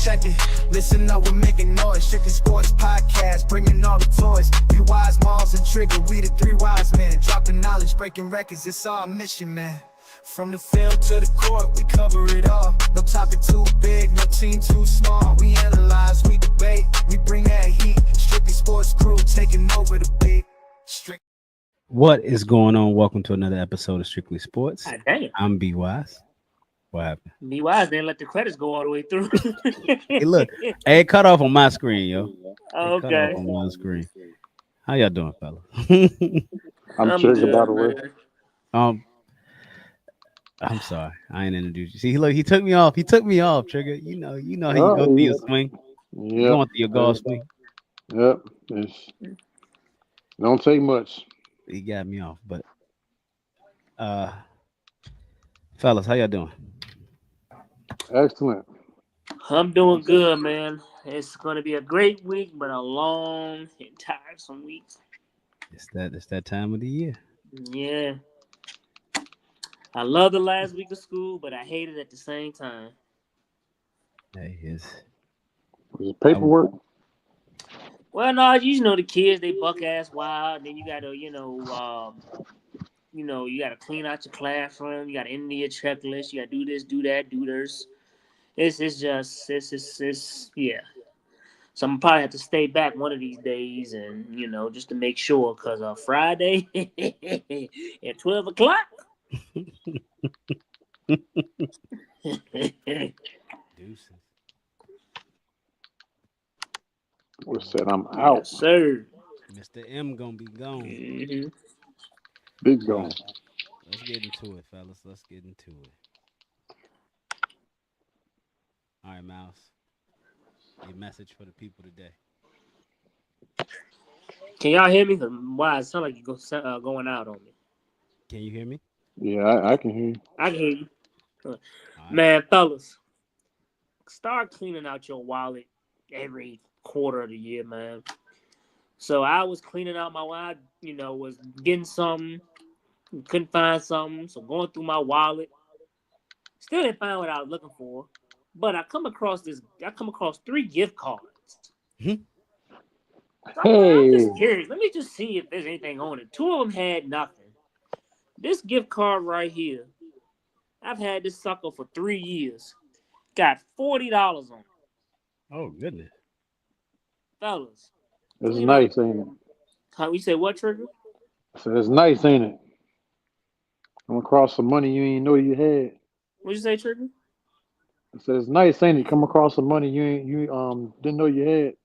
Check-In. Listen up, we're making noise. Strictly Sports Podcast, bringing all the toys. Be wise, Mallz, and Trigga. We the three wise men. Dropping knowledge, breaking records. It's our mission, man. From the field to the court, we cover it all. No topic too big, no team too small. We analyze, we debate, we bring that heat. Strictly Sports crew taking over the beat. What is going on? Welcome to another episode of Strictly Sports. Damn. I'm B Wise. What happened? B Wise didn't let the credits go all the way through. Hey, look, hey, it cut off on my screen, yo. Okay. Cut off on my screen. How y'all doing, fella? I'm Trigga, by the way. I'm sorry, I ain't introduced you. See, look, he took me off. Trigga. You know how you go through your swing. Yeah, going through your golf swing. Yep. Don't take much. He got me off, but fellas, how y'all doing? Excellent. I'm doing good, man. It's gonna be a great week, but a long and tiresome week. It's that time of the year. Yeah. I love the last week of school, but I hate it at the same time. Hey, is it paperwork? Well, no, you know the kids, they buck ass wild. Then you gotta, you gotta clean out your classroom. You gotta end your checklist. You gotta do this, do that, do this. It's yeah. So I'm probably have to stay back one of these days, and just to make sure, cause Friday at 12 o'clock. Deuces. We said I'm out. Yes, sir. Mr. M gonna be gone. Mm-hmm. Big gone. Let's get into it, fellas. Let's get into it. All right, Mallz. Your message for the people today. Can y'all hear me? Why it sound like you going out on me? Can you hear me? Yeah, I can hear you. I can hear you. Right. Man, fellas, start cleaning out your wallet every quarter of the year, man. So I was cleaning out my wallet, was getting something, couldn't find something, so going through my wallet, still didn't find what I was looking for, but I come across 3 gift cards. Mm-hmm. I'm just curious. Let me just see if there's anything on it. 2 of them had nothing. This gift card right here, I've had this sucker for 3 years. Got $40 on it. Oh, goodness. Fellas. It's nice, ain't it? How we say what, Trigga? I said, it's nice, ain't it? Come across some money you ain't know you had. What'd you say, Trigga? I said, it's nice, ain't it? Come across some money you didn't know you had.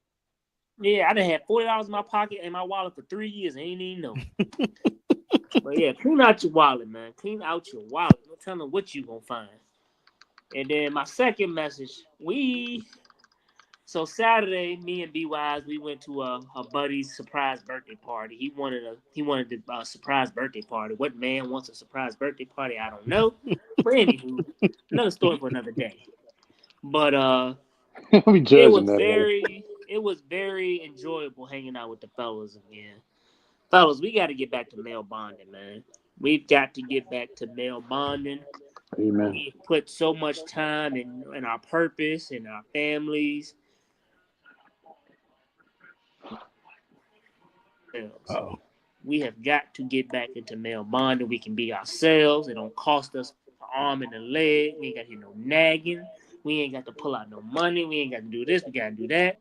Yeah, I done had $40 in my pocket and my wallet for 3 years. I ain't even know. But yeah, clean out your wallet, man. Clean out your wallet. No telling what you gonna find. And then my second message, so Saturday, me and B Wise, we went to a buddy's surprise birthday party. He wanted a surprise birthday party. What man wants a surprise birthday party? I don't know. But anywho, another story for another day. But it was very enjoyable hanging out with the fellas again. Fellas, we got to get back to male bonding, man. We've got to get back to male bonding. Amen. We put so much time in our purpose, in our families. Uh-oh. We have got to get back into male bonding. We can be ourselves. It don't cost us an arm and a leg. We ain't got to hear no nagging. We ain't got to pull out no money. We ain't got to do this. We got to do that.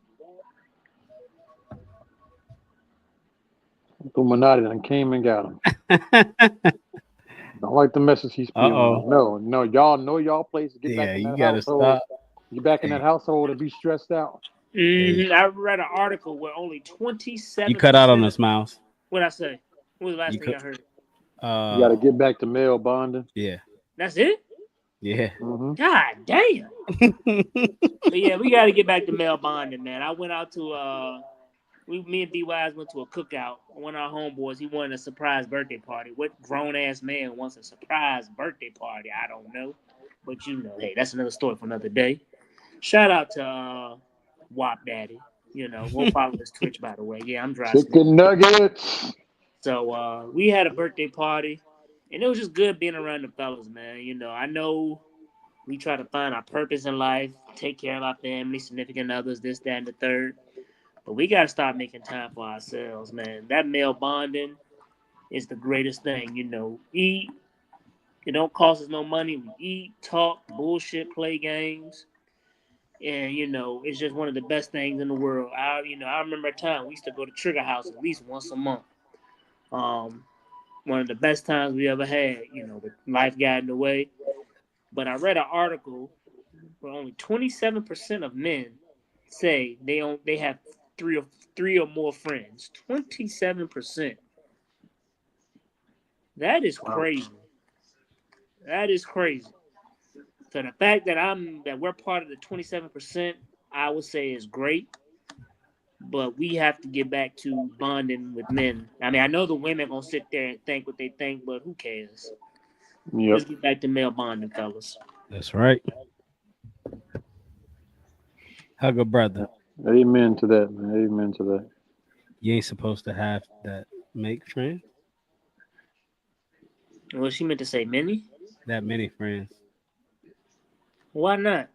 Illuminati done came and got him. Don't like the message he's spewing. No, y'all know y'all place to get back in that household. Stop. Get back in that household and be stressed out. Mm-hmm. I read an article where only 27. You cut out on us, Mallz. What'd I say? What was the last thing I heard? You got to get back to male bonding. Yeah. That's it? Yeah. Mm-hmm. God damn. But yeah, we got to get back to male bonding, man. I went out to me and B Wise went to a cookout. One of our homeboys, he wanted a surprise birthday party. What grown ass man wants a surprise birthday party? I don't know. But hey, that's another story for another day. Shout out to Wop Daddy. We'll follow his Twitch, by the way. Yeah, I'm dry. Chicken nuggets. So we had a birthday party, and it was just good being around the fellas, man. I know We try to find our purpose in life, take care of our family, significant others, this, that, and the third. But we gotta start making time for ourselves, man. That male bonding is the greatest thing. Eat. It don't cost us no money. We eat, talk, bullshit, play games. And it's just one of the best things in the world. I remember a time we used to go to Trigga House at least once a month. One of the best times we ever had. But life got in the way. But I read an article where only 27% of men say they have three or more friends. 27%. That is crazy. That is crazy. So the fact that we're part of the 27%, I would say is great. But we have to get back to bonding with men. I mean, I know the women gonna sit there and think what they think, but who cares? Yep. Let's get back to male bonding, fellas. That's right. Hug a brother. Amen to that, man. Amen to that. You ain't supposed to have that make friends. Well, she meant to say many. That many friends. Why not?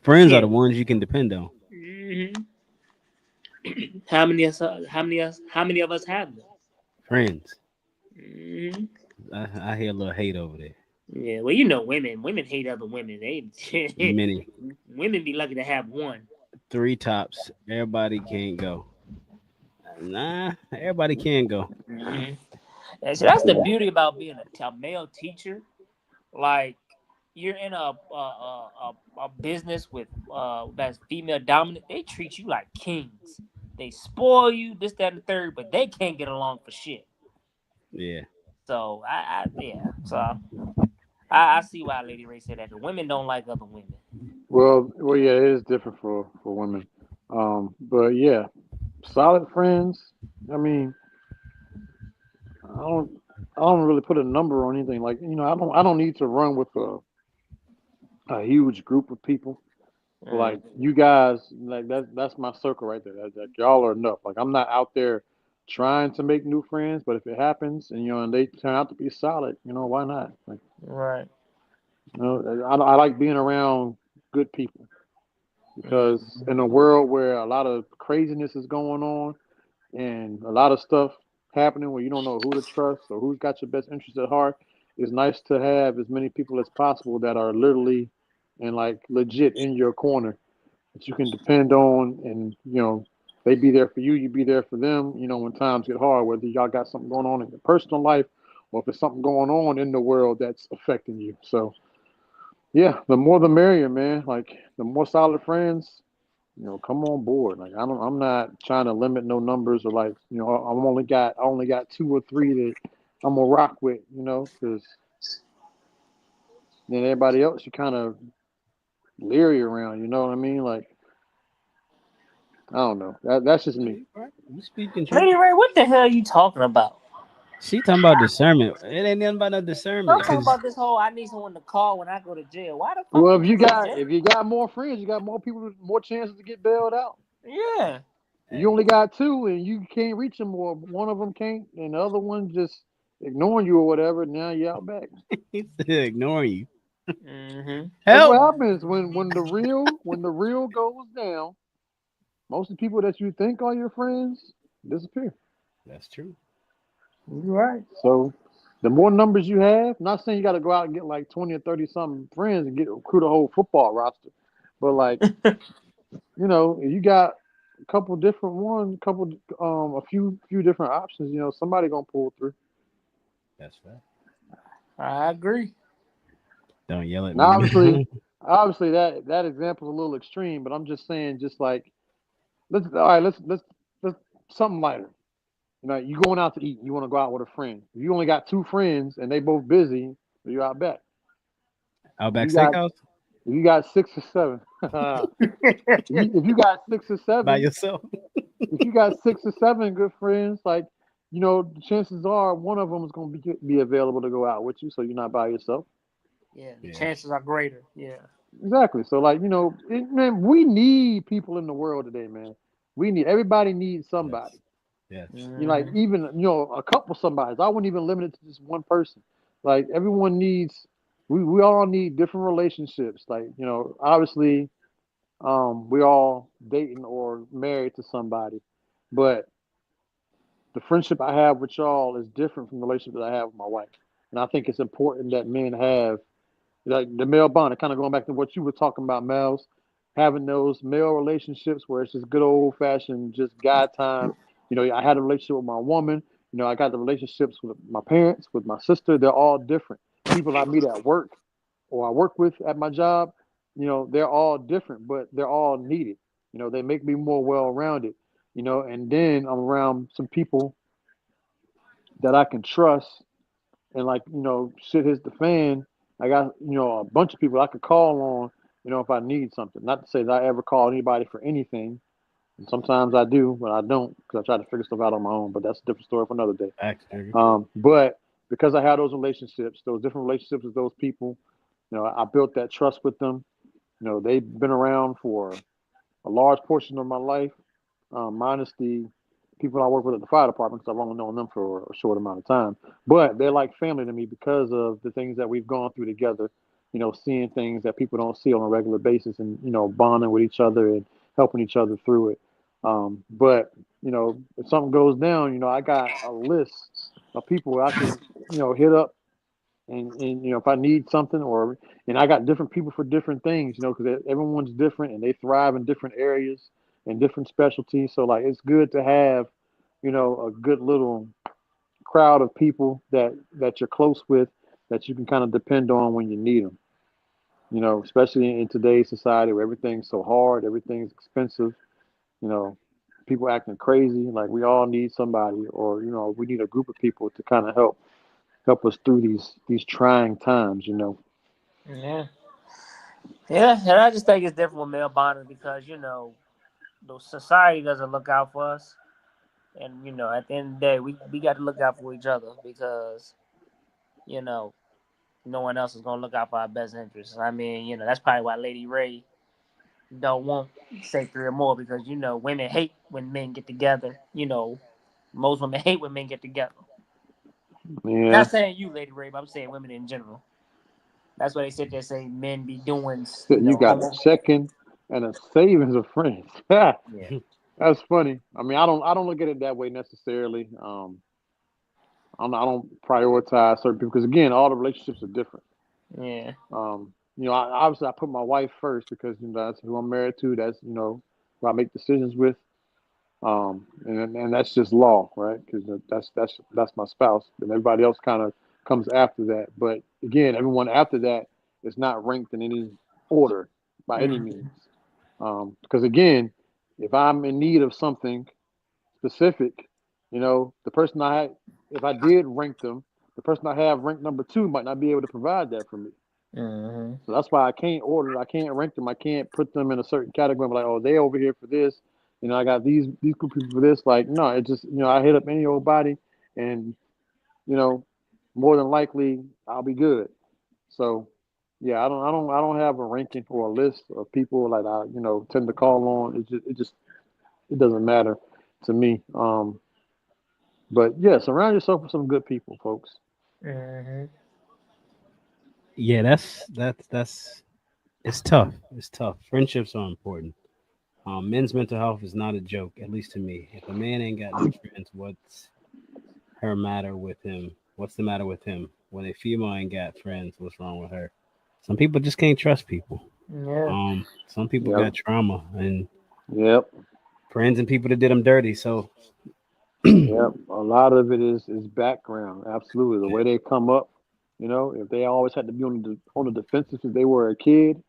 Friends are the ones you can depend on. Mm-hmm. How many of us have them? Friends. Mm-hmm. I hear a little hate over there. Yeah, well, women hate other women. Many. Women be lucky to have one. 3 tops. Everybody can't go. Nah, everybody can go. Mm-hmm. And so that's the beauty about being a male teacher. Like, you're in a business with that's female dominant. They treat you like kings. They spoil you, this, that, and the third, but they can't get along for shit. Yeah. So I see why Lady Ray said that. The women don't like other women. Well, yeah, it is different for women. But yeah, solid friends. I mean, I don't really put a number on anything. Like, I don't need to run with a huge group of people. Like, you guys, like that's my circle right there. That y'all are enough. Like, I'm not out there trying to make new friends, but if it happens and and they turn out to be solid, why not? Like, Right. I like being around good people because in a world where a lot of craziness is going on and a lot of stuff happening where you don't know who to trust or who's got your best interest at heart, it's nice to have as many people as possible that are literally and like legit in your corner that you can depend on, and they be there for you, you be there for them, when times get hard, whether y'all got something going on in your personal life or if it's something going on in the world that's affecting you. So yeah, the more the merrier, man. Like, the more solid friends, come on board. Like, I'm not trying to limit no numbers or like, I only got 2 or 3 that I'm gonna rock with, because then everybody else you kind of leery around. You know what I mean? Like, I don't know. That's just me. You speaking truth. Lady Ray, what the hell are you talking about? She talking about discernment. It ain't nothing about no discernment. I'm talking about this whole I need someone to call when I go to jail. Why the fuck? Well, if you got more friends, you got more people, more chances to get bailed out. Yeah. You only got 2, and you can't reach them, or one of them can't, and the other one just ignoring you or whatever. Now you're out back. He's ignoring you. Mm-hmm. That's what happens when the real goes down. Most of the people that you think are your friends disappear. That's true. You're right. So the more numbers you have, not saying you got to go out and get like 20 or 30 something friends and recruit a whole football roster, but like, if you got a couple different ones, a few different options, somebody gonna pull through. That's right. I agree. Don't yell at Now, me. obviously that example is a little extreme, but I'm just saying, just like, let's something lighter. You going out to eat. You want to go out with a friend. If you only got 2 friends and they both busy, you're out back. Outback Steakhouse? If you got 6 or 7, if you got 6 or 7 by yourself, if you got 6 or 7 good friends, like, the chances are one of them is going to be available to go out with you, so you're not by yourself. Yeah, the chances are greater. Yeah, exactly. So, like, man, we need people in the world today, man. Everybody needs somebody. Yes. Like, even a couple somebodies. I wouldn't even limit it to just one person. like everyone needs. We all need different relationships. Like obviously, we all dating or married to somebody, but the friendship I have with y'all is different from the relationship that I have with my wife. And I think it's important that men have like the male bond. Kind of going back to what you were talking about, Mels, having those male relationships where it's just good old fashioned, just guy time. I had a relationship with my woman. I got the relationships with my parents, with my sister. They're all different. People I meet at work or I work with at my job, they're all different, but they're all needed. They make me more well rounded. And then I'm around some people that I can trust and like shit hits the fan. I got a bunch of people I could call on if I need something. Not to say that I ever call anybody for anything, and sometimes I do, but I don't because I try to figure stuff out on my own. But that's a different story for another day. But because I had those relationships, those different relationships with those people, I built that trust with them. They've been around for a large portion of my life, minus the people I work with at the fire department because I've only known them for a short amount of time. But they're like family to me because of the things that we've gone through together. Seeing things that people don't see on a regular basis, and bonding with each other and helping each other through it. But if something goes down, I got a list of people I can hit up and if I need something and I got different people for different things, because everyone's different and they thrive in different areas and different specialties. So like it's good to have, a good little crowd of people that you're close with that you can kind of depend on when you need them. Especially in today's society where everything's so hard, everything's expensive. You know, people acting crazy. Like we all need somebody, or we need a group of people to kind of help us through these trying times. Yeah. Yeah, and I just think it's different with male bonding because, the society doesn't look out for us. And, at the end of the day, we got to look out for each other because, you know, no one else is going to look out for our best interests. I mean, that's probably why Lady Ray don't want say three or more because, women hate when men get together. Most women hate when men get together. Yeah, Not saying you, Lady Ray, but I'm saying women in general. That's why they sit there say men be doing, so you got a homo. checking and a savings of friends. Yeah. That's funny. I mean, I don't look at it that way necessarily. I don't prioritize certain people because again, all the relationships are different. Yeah. Obviously I put my wife first because that's who I'm married to. That's who I make decisions with. And that's just law, right? Because that's my spouse. And everybody else kind of comes after that. But again, everyone after that is not ranked in any order by any Mhm. means. Because again, if I'm in need of something specific, the person if I did rank them, the person I have ranked number two might not be able to provide that for me. Mhm. So that's why I can't order. I can't rank them. I can't put them in a certain category. I'm like, oh, they over here for this. I got these group of people for this. Like, no, it just I hit up any old body, and you know, more than likely I'll be good. So, yeah, I don't have a ranking or a list of people like I tend to call on. It doesn't matter to me. But yeah, surround yourself with some good people, folks. Mhm. Yeah, that's it's tough. It's tough. Friendships are important. Men's mental health is not a joke, at least to me. If a man ain't got no friends, what's the matter with him? When a female ain't got friends, what's wrong with her? Some people just can't trust people. Yeah. Some people Yep, got trauma and yep, friends and people that did them dirty. So yep. A lot of it is background. Absolutely, the way they come up. If they always had to be on the defensive since they were a kid,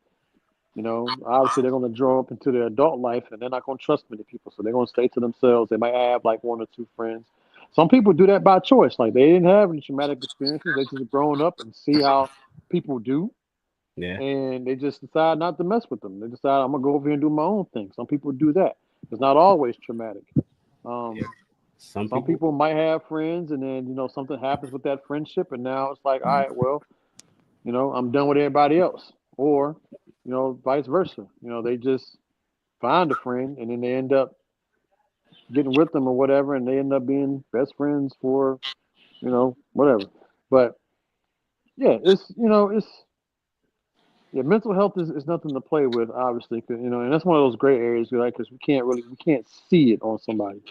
obviously they're going to grow up into their adult life and they're not going to trust many people. So they're going to stay to themselves. They might have like one or two friends. Some people do that by choice. Like they didn't have any traumatic experiences. They just grown up and see how people do. yeah, And they just decide not to mess with them. They decide I'm going to go over here and do my own thing. Some people do that. It's not always traumatic. yeah. Um, Some some people, people might have friends and then, something happens with that friendship. And now it's like, all right, well, I'm done with everybody else. Or, vice versa. They just find a friend and then they end up getting with them or whatever and they end up being best friends for, whatever. But yeah, it's yeah, mental health is nothing to play with, obviously, 'cause, and that's one of those gray areas, right? Because we can't see it on somebody.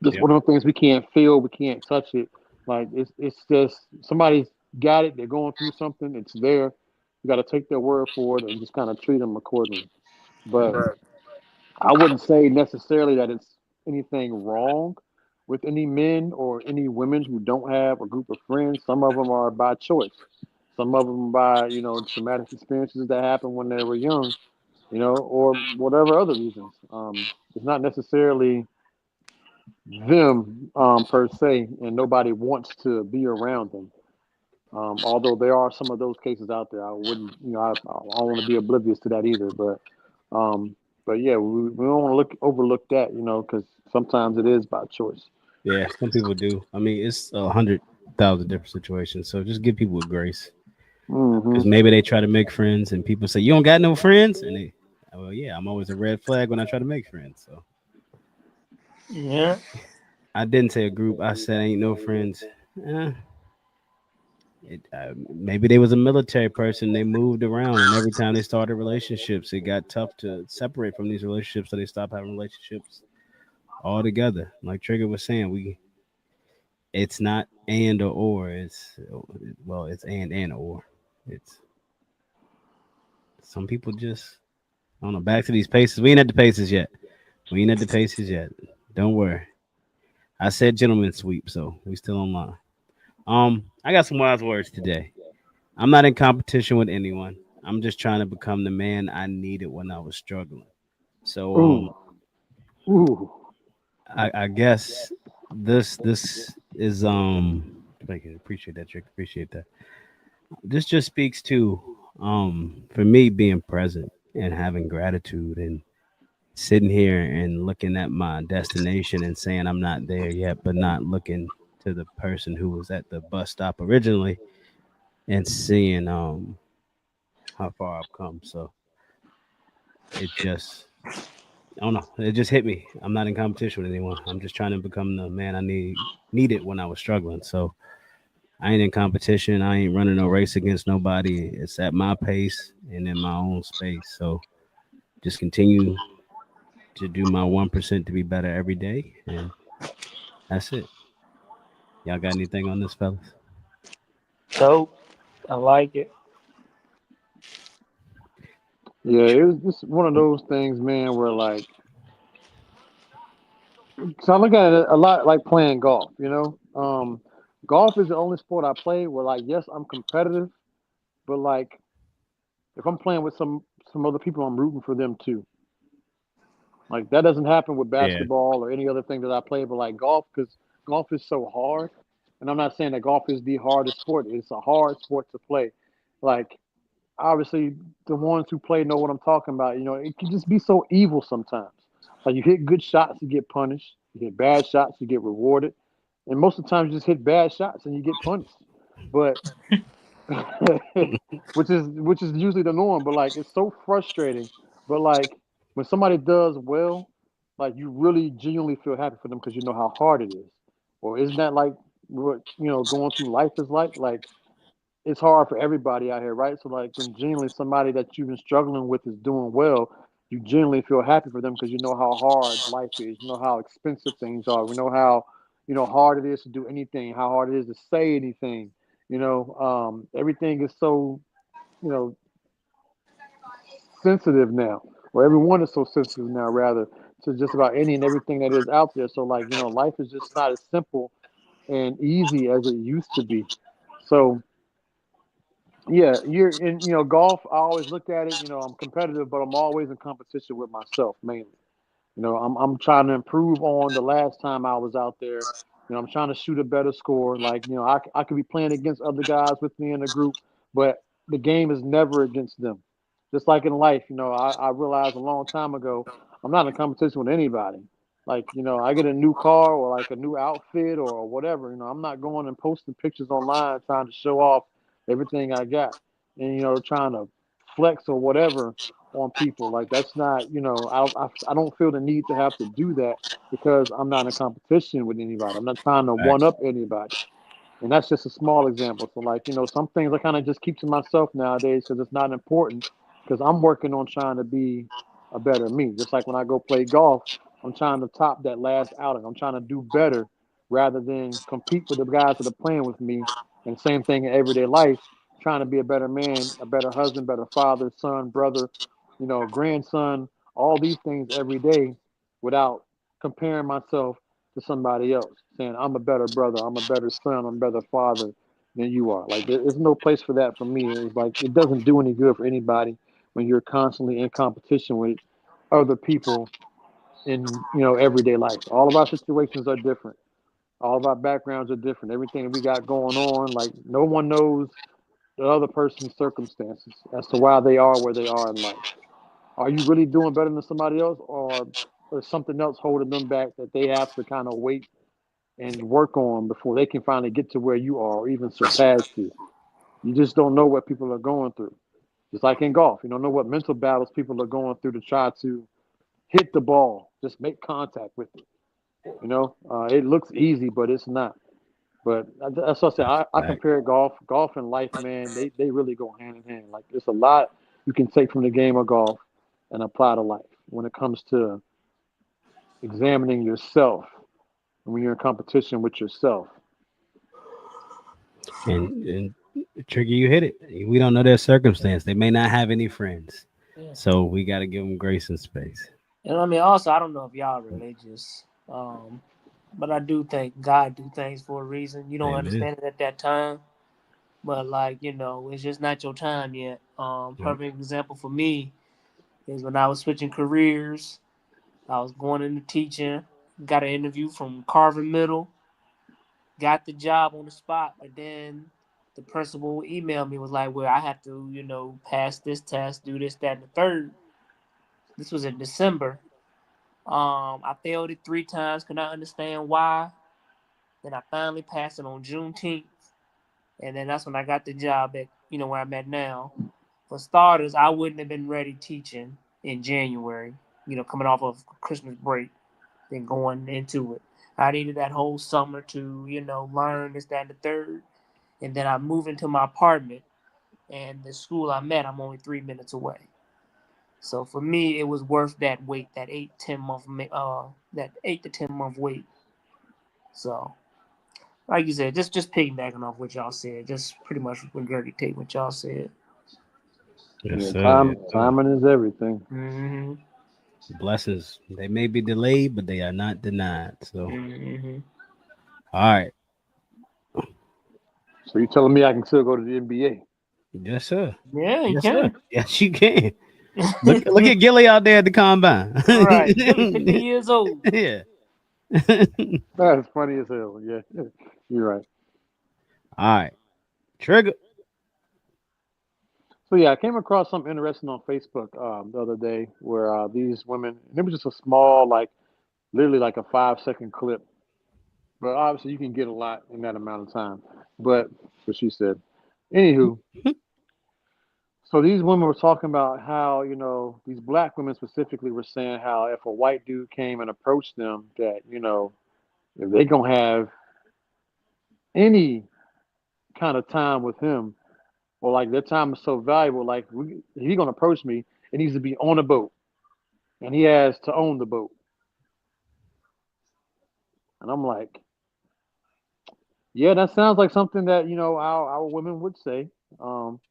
That's Yep. one of the things we can't feel, we can't touch it. Like it's just somebody's got it, they're going through something, it's there. You got to take their word for it and just kind of treat them accordingly. But Right. I wouldn't say necessarily that it's anything wrong with any men or any women who don't have a group of friends. Some of them are by choice. Some of them by traumatic experiences that happened when they were young, or whatever other reasons. It's not necessarily them per se, and nobody wants to be around them. Although there are some of those cases out there, I wouldn't, I don't want to be oblivious to that either. Um, but yeah, we don't want to overlook that, because sometimes it is by choice. Yeah, some people do. I mean, it's 100,000 different situations. So just give people grace, Hmm. because maybe they try to make friends, and people say you don't got no friends, and they, well, yeah, I'm always a red flag when I try to make friends. So Yeah. I didn't say a group. I said ain't no friends. Maybe they was a military person. They moved around, and every time they started relationships, it got tough to separate from these relationships, so they stopped having relationships altogether. Like Trigger was saying, it's not and or. It's well, it's and or. It's some people just I don't know. Back to these paces. We ain't at the paces yet. We ain't at the paces yet. Don't worry. I said gentleman sweep, so we still online. I got some wise words today. I'm not in competition with anyone. I'm just trying to become the man I needed when I was struggling. So Ooh, ooh. I guess this is thank you, appreciate that, Trick. Appreciate that. This just speaks to for me being present and having gratitude and sitting here and looking at my destination and saying I'm not there yet, but not looking to the person who was at the bus stop originally and seeing how far I've come. So it just I don't know. It just hit me. I'm not in competition with anyone. I'm just trying to become the man I needed when I was struggling. So I ain't in competition. I ain't running no race against nobody. It's at my pace and in my own space. So just continue to do my 1% to be better every day, and that's it. Y'all got anything on this, fellas? Dope. I like it. Yeah, it was just one of those things, man, where like, so I look at it a lot like playing golf. Golf is the only sport I play where, like, yes, I'm competitive, but like, if I'm playing with some other people, I'm rooting for them too. Like that doesn't happen with Yeah. basketball or any other thing that I play, but like golf, because golf is so hard. And I'm not saying that golf is the hardest sport. It's a hard sport to play. Like obviously, the ones who play know what I'm talking about. It can just be so evil sometimes. Like you hit good shots, you get punished. You hit bad shots, you get rewarded. And most of the time, you just hit bad shots and you get punished. But which is usually the norm. But like it's so frustrating. But like when somebody does well, like you really genuinely feel happy for them because you know how hard it is. Or isn't that like what going through life is like? Like it's hard for everybody out here, right? So like when genuinely somebody that you've been struggling with is doing well, you genuinely feel happy for them because you know how hard life is. You know how expensive things are. We know how hard it is to do anything. How hard it is to say anything. Everything is so you know sensitive now, or everyone is so sensitive now, rather, to just about any and everything that is out there. So like life is just not as simple and easy as it used to be. So yeah, you're in golf. I always look at it. I'm competitive, but I'm always in competition with myself mainly. I'm trying to improve on the last time I was out there. I'm trying to shoot a better score. Like, I could be playing against other guys with me in a group, but the game is never against them. Just like in life, I realized a long time ago, I'm not in competition with anybody. Like, I get a new car or like a new outfit or whatever. I'm not going and posting pictures online trying to show off everything I got and, trying to flex or whatever on people. Like that's not, I don't feel the need to have to do that because I'm not in competition with anybody. I'm not trying to one Facts. up anybody. And that's just a small example. So, like, some things I kind of just keep to myself nowadays because it's not important because I'm working on trying to be a better me. Just like when I go play golf, I'm trying to top that last outing. I'm trying to do better rather than compete with the guys that are playing with me. And same thing in everyday life, trying to be a better man, a better husband, better father, son, brother, grandson, all these things every day without comparing myself to somebody else, saying I'm a better brother, I'm a better son, I'm a better father than you are. Like there's no place for that for me. It's like it doesn't do any good for anybody when you're constantly in competition with other people in everyday life. All of our situations are different. All of our backgrounds are different. Everything that we got going on, like no one knows the other person's circumstances as to why they are where they are in life. Are you really doing better than somebody else, or is something else holding them back that they have to kind of wait and work on before they can finally get to where you are or even surpass you? You just don't know what people are going through. Just like in golf, you don't know what mental battles people are going through to try to hit the ball, just make contact with it. It looks easy, but it's not. But that's what I said. That's I a fact. compare golf and life, man. They really go hand in hand. Like there's a lot you can take from the game of golf and apply to life when it comes to examining yourself and when you're in competition with yourself. And Trigger, you hit it. We don't know their circumstance. They may not have any friends, Yeah. so we got to give them grace and space. And I mean, also, I don't know if y'all religious, but I do think God do things for a reason. You don't Amen. understand it at that time, but like it's just not your time yet. Yep. Perfect example for me is when I was switching careers. I was going into teaching, got an interview from Carver Middle, got the job on the spot, but then the principal emailed me was like, "Well, I have to, pass this test, do this, that, and the third." This was in December. I failed it 3 times, could not understand why. Then I finally passed it on Juneteenth, and then that's when I got the job at where I'm at now. For starters, I wouldn't have been ready teaching in January. Coming off of Christmas break, then going into it. I needed that whole summer to learn this, that, and the third, and then I moved into my apartment, and the school I'm at, I'm only 3 minutes away. So for me, it was worth that wait, that 8 10 month, that 8 to 10 month wait. So, like you said, just piggybacking off what y'all said, just pretty much regurgitate what y'all said. Yes, Yeah, sir. Yes, sir. timing is everything. Mm-hmm. Blessings. They may be delayed, but they are not denied. So, Mm-hmm. all right. So you telling me I can still go to the NBA? Yes, sir. Yeah, you Yes, sir. can. Yes, you can. Look at Gilly out there at the combine. Right, Gilly, 50 years old. Yeah. That's funny as hell. Yeah, you're right. All right. Trigger. So yeah, I came across something interesting on Facebook the other day where these women, and it was just a small, like literally like a 5 second clip, but obviously you can get a lot in that amount of time. But what she said, anywho, so these women were talking about how these black women specifically were saying how if a white dude came and approached them, that if they gonna have any kind of time with him, or like their time is so valuable, like if he gonna approach me, it needs to be on a boat, and he has to own the boat. And I'm like, yeah, that sounds like something that our women would say. Um,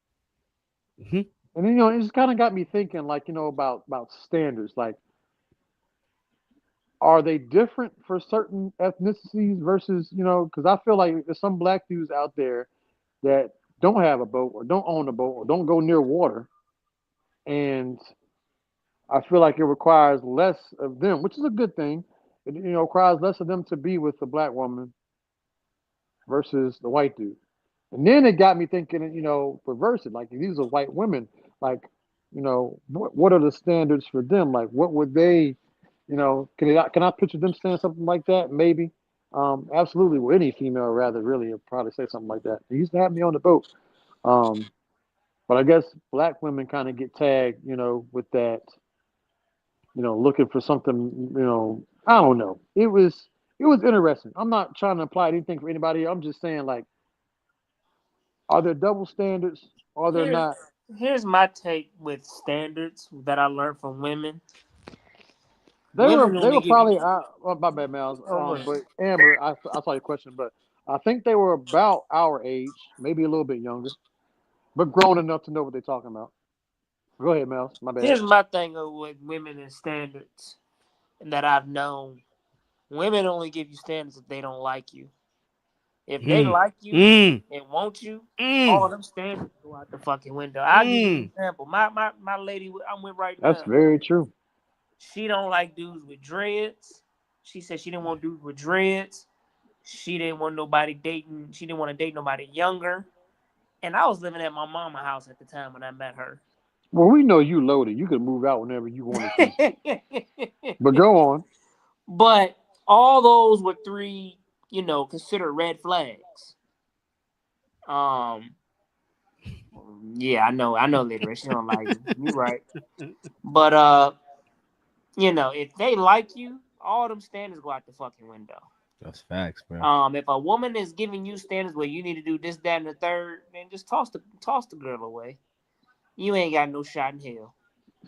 Mhm. and then it just kind of got me thinking, like about standards, like are they different for certain ethnicities versus because I feel like there's some black dudes out there that don't have a boat or don't own a boat or don't go near water, and I feel like it requires less of them, which is a good thing. It requires less of them to be with the black woman versus the white dude. And then it got me thinking, reverse it. Like if these are white women, like, what are the standards for them? Like what would they, can I picture them saying something like that? Maybe. Absolutely. Well, any female rather really would probably say something like that. They used to have me on the boat. Um, but I guess black women kind of get tagged, with that, looking for something, I don't know. It was interesting. I'm not trying to apply anything for anybody. I'm just saying like Are there double standards? Are there Here's not? here's my take with standards that I learned from women. They Women were they only were give you. probably oh, my bad, Miles. Oh, go ahead. But Amber, I saw your question, but I think they were about our age, maybe a little bit younger, but grown enough to know what they're talking about. Go ahead, Miles. My bad. Here's my thing with women and standards that I've known. Women only give you standards if they don't like you. If they Mm, like you mm, and want you, all mm, them standards go out the fucking window. I'll give you an mm. example. My lady I'm with right That's now, very true. she don't like dudes with dreads. She said she didn't want dudes with dreads. She didn't want nobody dating. She didn't want to date nobody younger. And I was living at my mama's house at the time when I met her. Well, we know you loaded. You could move out whenever you wanted to. But go on. But all those were three, considered red flags. Um, yeah, I know, literally, she don't like me. You right. But if they like you, all them standards go out the fucking window. That's facts, bro. If a woman is giving you standards where you need to do this, that, and the third, then just toss the girl away. You ain't got no shot in hell.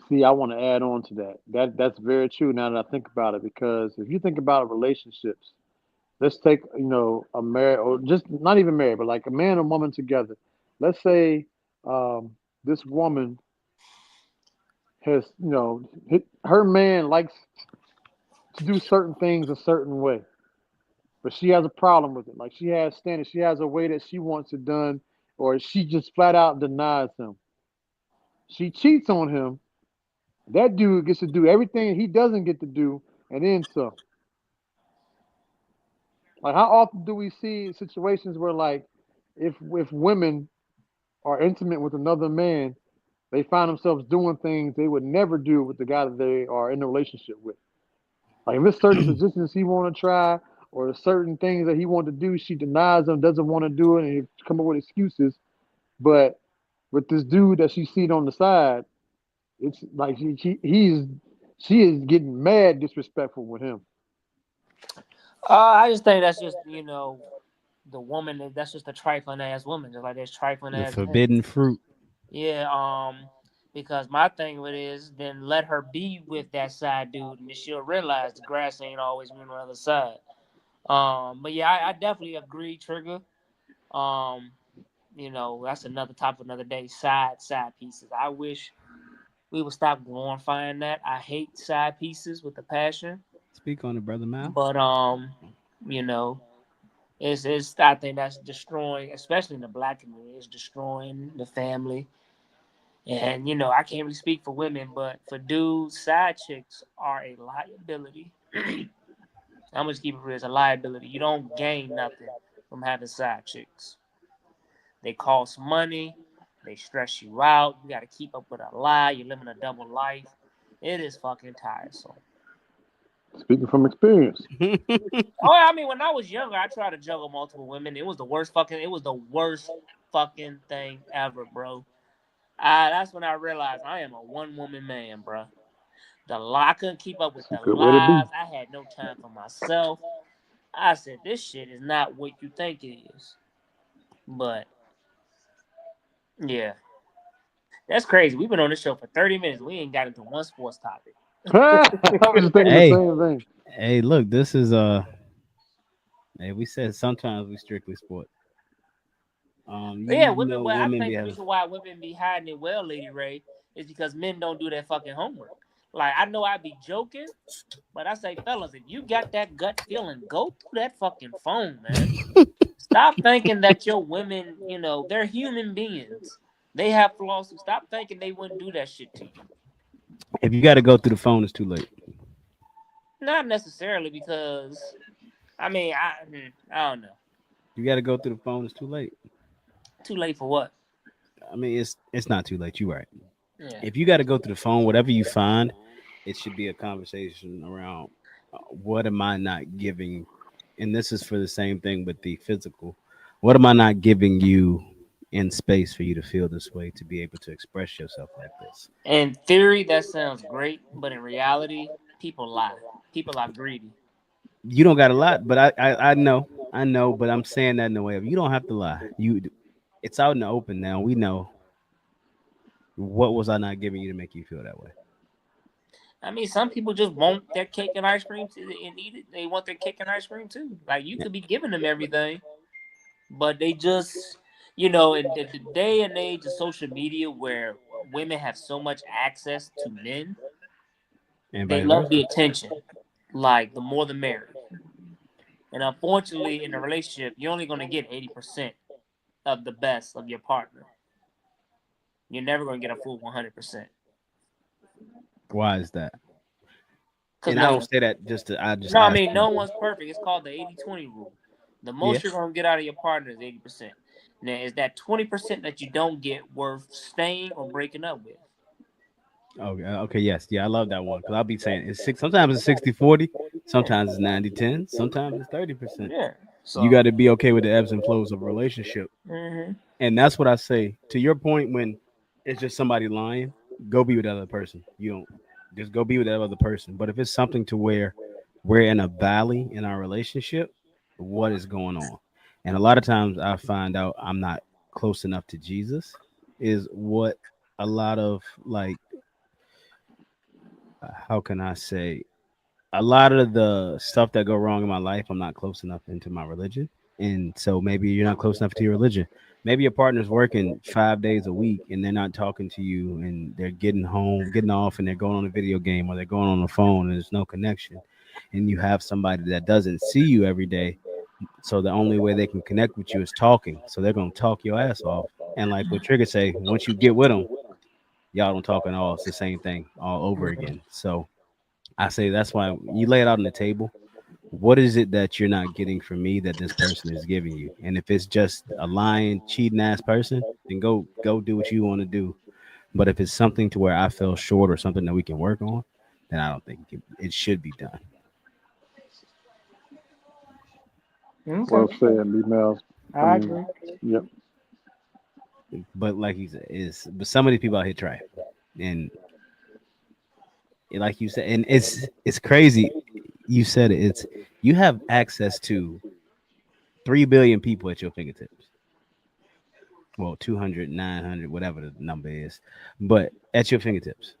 See, I want to add on to that. That's very true now that I think about it, because if you think about relationships, let's take, a married, or just not even married, but like a man and woman together. Let's say this woman has, her man likes to do certain things a certain way, but she has a problem with it. Like, she has standards, she has a way that she wants it done, or she just flat out denies him. She cheats on him. That dude gets to do everything he doesn't get to do, and then some. Like, how often do we see situations where, like, if women are intimate with another man, they find themselves doing things they would never do with the guy that they are in a relationship with. Like, if there's certain positions he want to try, or there's certain things that he want to do, she denies them, doesn't want to do it, and he come up with excuses. But with this dude that she seen on the side, it's like she is getting mad disrespectful with him. I just think that's just the woman. That's just a trifling ass woman, just like there's trifling The ass men. forbidden fruit. Yeah. Because my thing with it is, then let her be with that side dude, and then she'll realize the grass ain't always green on the other side. But yeah, I definitely agree, Trigger. Um, that's another topic, another day. Side pieces. I wish we would stop glorifying that. I hate side pieces with a passion. Speak on it, brother Mal. But you know, it's I think that's destroying, especially in the black community, it's destroying the family. And I can't really speak for women, but for dudes, side chicks are a liability. I'm just keep it real, it's a liability. You don't gain nothing from having side chicks. They cost money, they stress you out, you gotta keep up with a lie, you're living a double life. It is fucking tiresome. Speaking from experience. Oh, I mean, when I was younger, I tried to juggle multiple women. It was the worst fucking thing ever, bro. That's when I realized I am a one woman man, bro. I couldn't keep up with It's a the good way to be. lies. I had no time for myself. I said, this shit is not what you think it is. But yeah, that's crazy. We've been on this show for 30 minutes. We ain't got into one sports topic. I was just thinking the Hey, same thing. hey, look, this is hey, we said sometimes we strictly sport. But yeah, You women. know, Well, I women be think the having. reason why women be hiding it well, Lady Ray, is because men don't do their fucking homework. Like, I know I be joking, but I say, fellas, if you got that gut feeling, go through that fucking phone, man. Stop thinking that your women, they're human beings. They have flaws. So stop thinking they wouldn't do that shit to you. If you got to go through the phone, it's too late. Not necessarily because, I mean, I don't know. You got to go through the phone, it's too late. Too late for what? I mean, it's not too late. You're right. Yeah. If you got to go through the phone, whatever you find, it should be a conversation around what am I not giving, and this is for the same thing with the physical. What am I not giving you in space for you to feel this way, to be able to express yourself like this? In theory, that sounds great, but in reality, people lie. People are greedy. You don't got a lot, but I know, but I'm saying that in the way of you don't have to lie. it's out in the open now. We know what was I not giving you to make you feel that way. I mean, some people just want their cake and ice cream and eat it. They want their cake and ice cream too. Like you Yeah. could be giving them everything, but they just, you know, in the day and age of social media where women have so much access to men, And they vice love versa. the attention. Like the more the merrier. And unfortunately, in a relationship, you're only going to get 80% of the best of your partner. You're never going to get a full 100%. Why is that? Because And I no don't one, say that just to. I just no, I ask mean, you. no one's perfect. It's called the 80-20 rule. The Yeah. most you're going to get out of your partner is 80%. Now, is that 20% that you don't get worth staying or breaking up with? Okay. Okay. Yes. Yeah. I love that one because I'll be saying it's six. Sometimes it's 60-40. Yeah. Sometimes it's 90-10. Sometimes it's 30%. Yeah. You So, got to be okay with the ebbs and flows of a relationship. mm-hmm. And that's what I say to your point when it's just somebody lying, go be with that other person. You don't just go be with that other person. But if it's something to where we're in a valley in our relationship, what is going on? And a lot of times I find out I'm not close enough to Jesus is what a lot of like how can I say a lot of the stuff that go wrong in my life, I'm not close enough into my religion. And so maybe you're not close enough to your religion. Maybe your partner's working 5 days a week and they're not talking to you and they're getting home, getting off and they're going on a video game or they're going on the phone and there's no connection. And you have somebody that doesn't see you every day. So the only way they can connect with you is talking. So they're going to talk your ass off. And like what Trigger say, once you get with them, y'all don't talk at all. It's the same thing all over again. So I say that's why you lay it out on the table. What is it that you're not getting from me that this person is giving you? And if it's just a lying, cheating ass person, then go do what you want to do. But if it's something to where I fell short or something that we can work on, then I don't think it should be done. Well Okay. said, B Mallz. I I mean, agree. yep. But like he said, but some of these people out here try it. And like you said, and it's crazy. You said it. It's you have access to 3 billion people at your fingertips. Well, 200, 900, whatever the number is, but at your fingertips.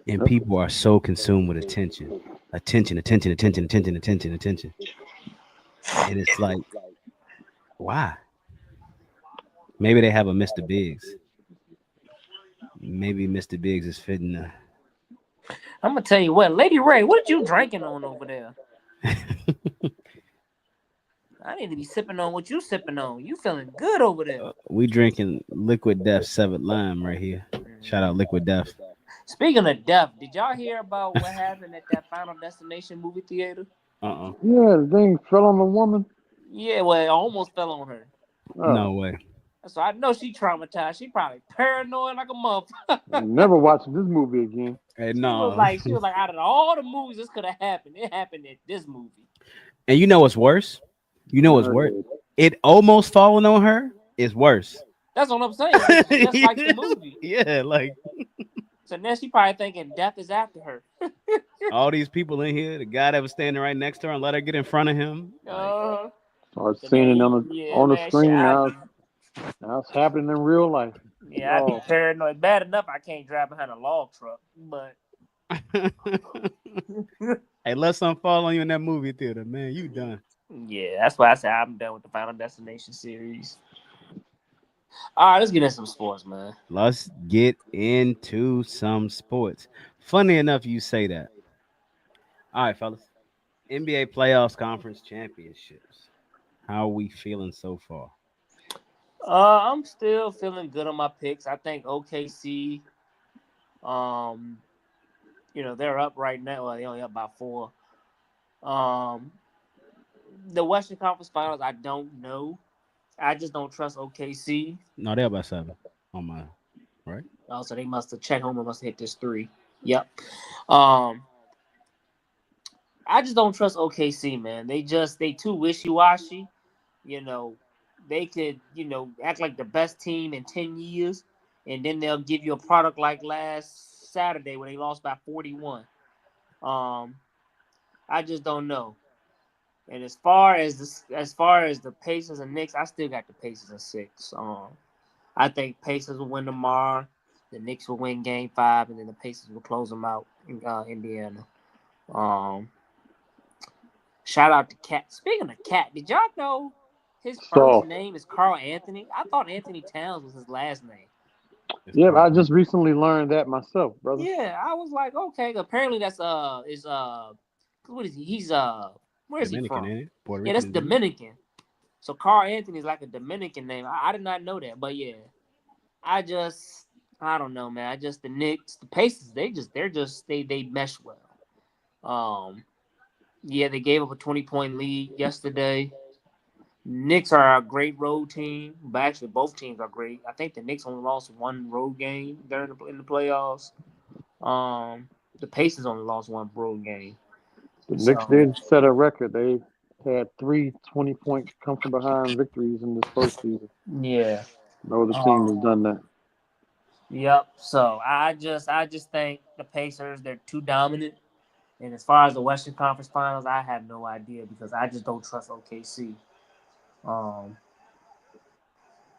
And Yep. people are so consumed with attention, attention, attention, attention, attention, attention, attention. And it's like, why? Maybe they have a Mr. Biggs. Maybe Mr. Biggs is fitting. I'm going to tell you what. Lady Ray, what you drinking on over there? I need to be sipping on what you sipping on. You feeling good over there. We drinking Liquid Death Severed Lime right here. Shout out Liquid Death. Speaking of death, did y'all hear about what happened at that Final Destination movie theater? Yeah, the thing fell on the woman. Yeah, well, it almost fell on her. No way. So I know she traumatized. She probably paranoid like a motherfucker. I'm never watching this movie again. Hey, She no. was like, out of all the movies this could have happened, it happened at this movie. And you know what's worse? You know what's worse? It almost falling on her is worse. That's what I'm saying. It's just like the movie. Yeah, like So now she probably thinking death is after her. all these people in here, the guy that was standing right next to her and let her get in front of him. Like, Start seeing it on the man, screen now. Now it's happening in real life. Yeah, I'd be paranoid. Bad enough I can't drive behind a log truck, but hey, let something fall on you in that movie theater, man. You done. yeah, that's why I say I'm done with the Final Destination series. All right, let's get into some sports, man. Let's get into some sports. Funny enough, you say that. All right, fellas. NBA playoffs, conference championships. How are we feeling so far? I'm still feeling good on my picks. I think OKC, they're up right now. Well, they only up by 4. The Western Conference Finals, I don't know. I just don't trust OKC. No, they're about 7 on my right. Oh, so they must have checked home and must have hit this 3. Yep. I just don't trust OKC, man. They too wishy-washy. They could, act like the best team in 10 years, and then they'll give you a product like last Saturday when they lost by 41. I just don't know. And as far as the Pacers and Knicks, I still got the Pacers in 6. I think Pacers will win tomorrow. The Knicks will win Game 5, and then the Pacers will close them out in Indiana. Um, Shout out to Cat. Speaking of Cat, did y'all know his first So name is Carl Anthony? I thought Anthony Towns was his last name. It's yeah, I Carl. just recently learned that myself, brother. Yeah, I was like, okay. Apparently that's what is he? He's where is he Dominican, from? ain't it? Puerto Yeah, Rican that's and Dominican. Dominican. So Carl Anthony is like a Dominican name. I did not know that, but yeah, I don't know, man. The Knicks, the Pacers, they mesh well. Um, yeah, they gave up a 20-point lead yesterday. Knicks are a great road team, but actually both teams are great. I think the Knicks only lost one road game in the playoffs. Um, the Pacers only lost one road game. The Knicks So did set a record. They had 3 20-point come from behind victories in this postseason. yeah, No other team has um, done that. yep. So I just think the Pacers they're too dominant. And as far as the Western Conference Finals, I have no idea because I just don't trust OKC. Um,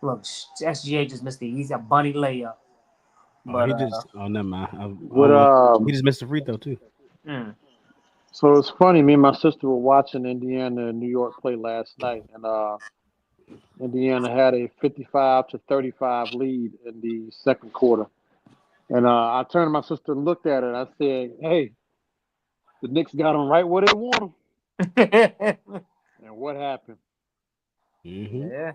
Look, SGA just missed the easy a bunny layup, Oh, but never mind. I What don't know. He just missed a free throw too. mm, So it's funny. Me and my sister were watching Indiana and New York play last night, and Indiana had a 55-35 lead in the second quarter. And I turned to my sister and looked at her, and I said, "Hey, the Knicks got them right where they want them." And what happened? Mm-hmm. yeah,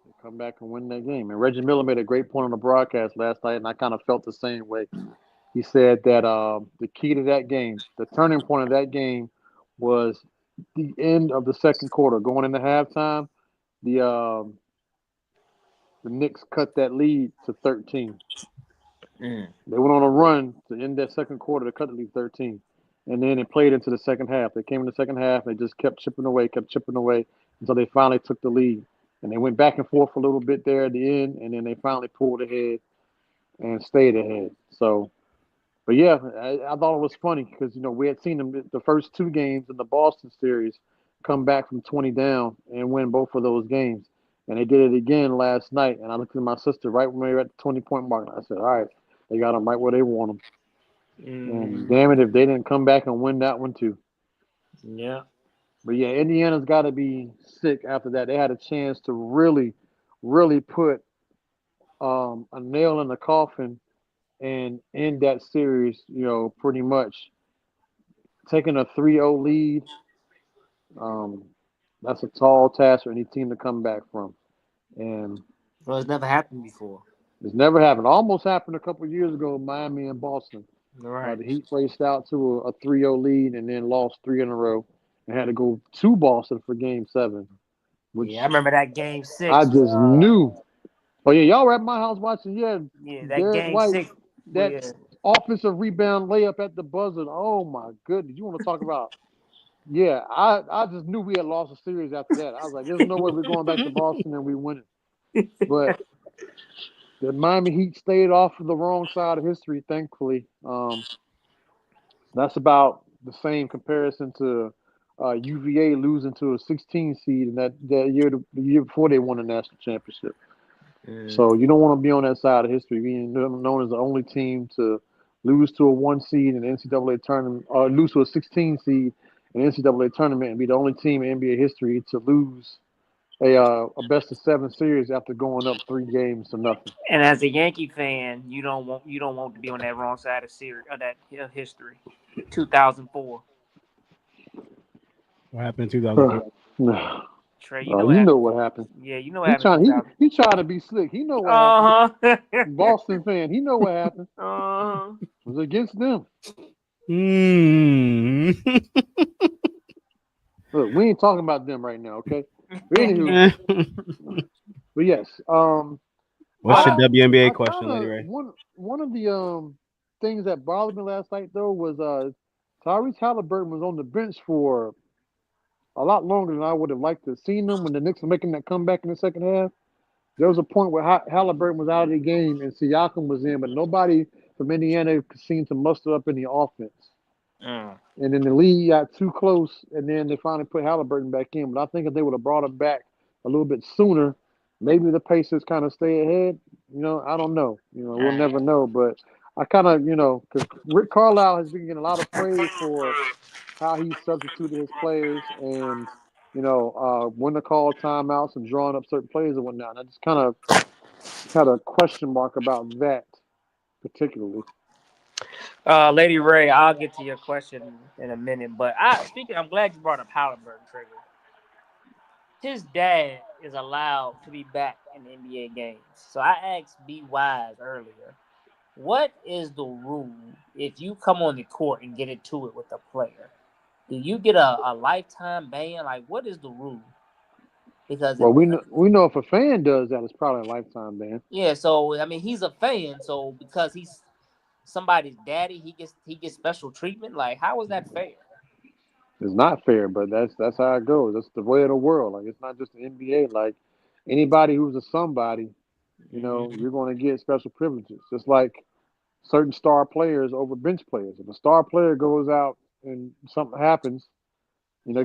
They come back and win that game. And Reggie Miller made a great point on the broadcast last night, and I kind of felt the same way. He said that the key to that game, the turning point of that game, was the end of the second quarter, going into halftime. The the Knicks cut that lead to 13. mm. They went on a run to end that second quarter to cut the lead 13. And then it played into the second half. They came in the second half. They just kept chipping away until they finally took the lead. And they went back and forth a little bit there at the end, and then they finally pulled ahead and stayed ahead. So, but yeah, I thought it was funny because we had seen them the first 2 games in the Boston series come back from 20 down and win both of those games, and they did it again last night. And I looked at my sister right when they were at the 20-point mark. And I said, "All right, they got them right where they want them." And Mm, damn it, if they didn't come back and win that one too. yeah. But yeah, Indiana's got to be sick after that. They had a chance to really, really put a nail in the coffin and end that series, pretty much taking a 3-0 lead. Um, that's a tall task for any team to come back from. And Well, it's never happened before. it's never happened. Almost happened a couple of years ago in Miami and Boston. All right. The Heat raced out to a 3-0 lead and then lost 3 in a row and had to go to Boston for game 7, Yeah, I which remember that game I 6. just knew. Oh, yeah, y'all were at my house watching. Yeah, Yeah, that Derek game White, 6. that Yeah. offensive rebound layup at the buzzer. Oh, my goodness. You want to talk about. Yeah, I just knew we had lost a series after that. I was like, there's no way we're going back to Boston and we winning. But the Miami Heat stayed off of the wrong side of history, thankfully. That's about the same comparison to UVA losing to a 16 seed in that year, the year before they won the national championship. Mm. So you don't want to be on that side of history, being known as the only team to lose to a 1 seed in the NCAA tournament, or lose to a 16 seed in the NCAA tournament, and be the only team in NBA history to lose a best of 7 series after going up 3 games to nothing. And as a Yankee fan, you don't want to be on that wrong side of series of that history. 2004. What happened in 2004? Trey, you know what You know happened. what happened. Yeah, you know what happened. He trying to be slick. He know what happened. Uh huh. Boston fan. He know what happened. Uh-huh. It was against them. Mm. Look, we ain't talking about them right now, okay? But anywho, but yes, What's your I WNBA I question, kind Lady of Ray? one of the things that bothered me last night though was Tyrese Halliburton was on the bench for a lot longer than I would have liked to have seen them when the Knicks were making that comeback in the second half. There was a point where Halliburton was out of the game and Siakam was in, but nobody from Indiana seemed to muster up any offense. And then the league got too close, and then they finally put Halliburton back in. But I think if they would have brought him back a little bit sooner, maybe the Pacers kind of stay ahead. I don't know. We'll never know. But I kind of, because Rick Carlisle has been getting a lot of praise for how he substituted his players and, when to call timeouts and drawing up certain plays and whatnot. And I just kind of had a question mark about that particularly. Lady Ray, I'll get to your question in a minute. But I'm glad you brought up Halliburton, Trigger. His dad is allowed to be back in NBA games. So I asked B Wise earlier, what is the rule if you come on the court and get into it with a player? Do you get a lifetime ban? Like, what is the rule? Because Well, we know if a fan does that, it's probably a lifetime ban. yeah, so I mean, he's a fan, so because he's somebody's daddy, he gets special treatment. Like, how is that fair? It's not fair, but that's how it goes. That's the way of the world. Like it's not just the NBA. Like anybody who's a somebody, you're going to get special privileges. Just like certain star players over bench players. If a star player goes out and something happens,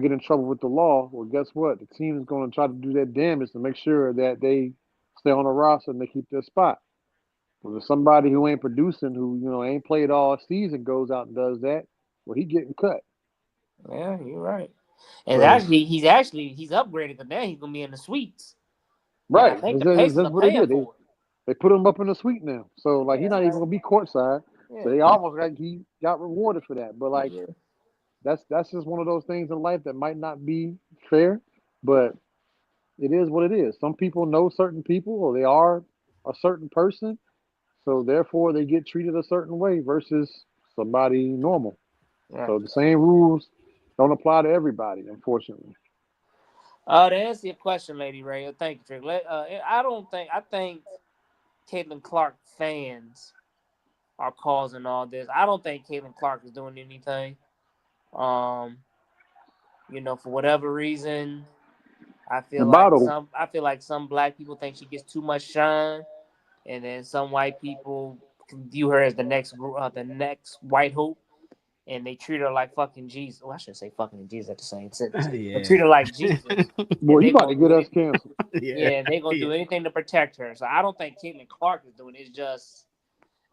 get in trouble with the law. Well, guess what? The team is going to try to do their damage to make sure that they stay on the roster and they keep their spot. Well, if somebody who ain't producing, who ain't played all season, goes out and does that, well, he getting cut. Yeah, you're right. And So, he's upgraded because now he's gonna be in the suites. And I right, think the Pacers that's are what they paying did. for They put him up in the suite now, so like it. he's not even gonna be courtside. Yeah, So they almost like he got rewarded for that. But like yeah. that's just one of those things in life that might not be fair, but it is what it is. Some people know certain people, or they are a certain person, so therefore they get treated a certain way versus somebody normal. Yeah. So the same rules don't apply to everybody, unfortunately. To answer your question, Lady Ray, thank you, Trick. I think Caitlin Clark fans are causing all this. I don't think Caitlin Clark is doing anything. Um, for whatever reason, The bottle, I feel like some black people think she gets too much shine, and then some white people can view her as the next white hope, and they treat her like fucking Jesus. Well, I shouldn't say fucking Jesus at the same sentence, but Yeah. treat her like Jesus, boy, and you they're about to gonna get do us it. canceled. Yeah. Yeah, they're gonna Yeah. do anything to protect her. So I don't think Caitlin Clark is doing it. It's just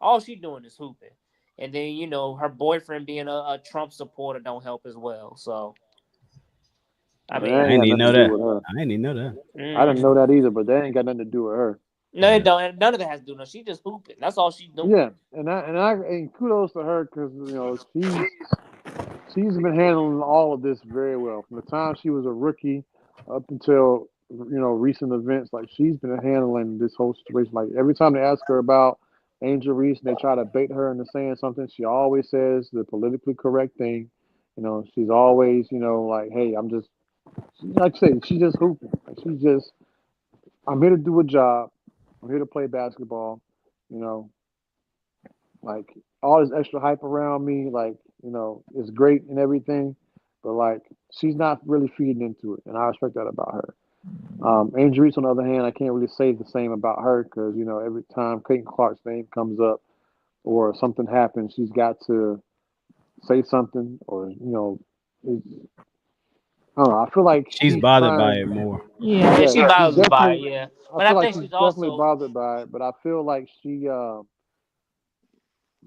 all she's doing is hooping. And then, her boyfriend being a Trump supporter don't help as well. So I That mean, I ain't didn't got even nothing know to do that. with her. I didn't even know that. I didn't mm, know that either, but that ain't got nothing to do with her. no, it Yeah. don't. And none of that has to do. No, she just hooping. That's all she's doing. Yeah, and kudos to her because she's been handling all of this very well from the time she was a rookie up until recent events. Like she's been handling this whole situation. Like every time they ask her about Angel Reese and they try to bait her into saying something, she always says the politically correct thing. She's always like, hey, like I say, she's just hooping. Like she's just, I'm here to do a job. I'm here to play basketball. You know, like all this extra hype around me, like, is great and everything, but like she's not really feeding into it, and I respect that about her. Angel Reese, on the other hand, I can't really say the same about her because every time Clayton Clark's name comes up or something happens, she's got to say something, or I don't know. I feel like She's she's bothered by it trying. more. Yeah, Yeah, she she's bothers by it. definitely. Yeah, I but I feel like think she's she's definitely also bothered by it, but I feel like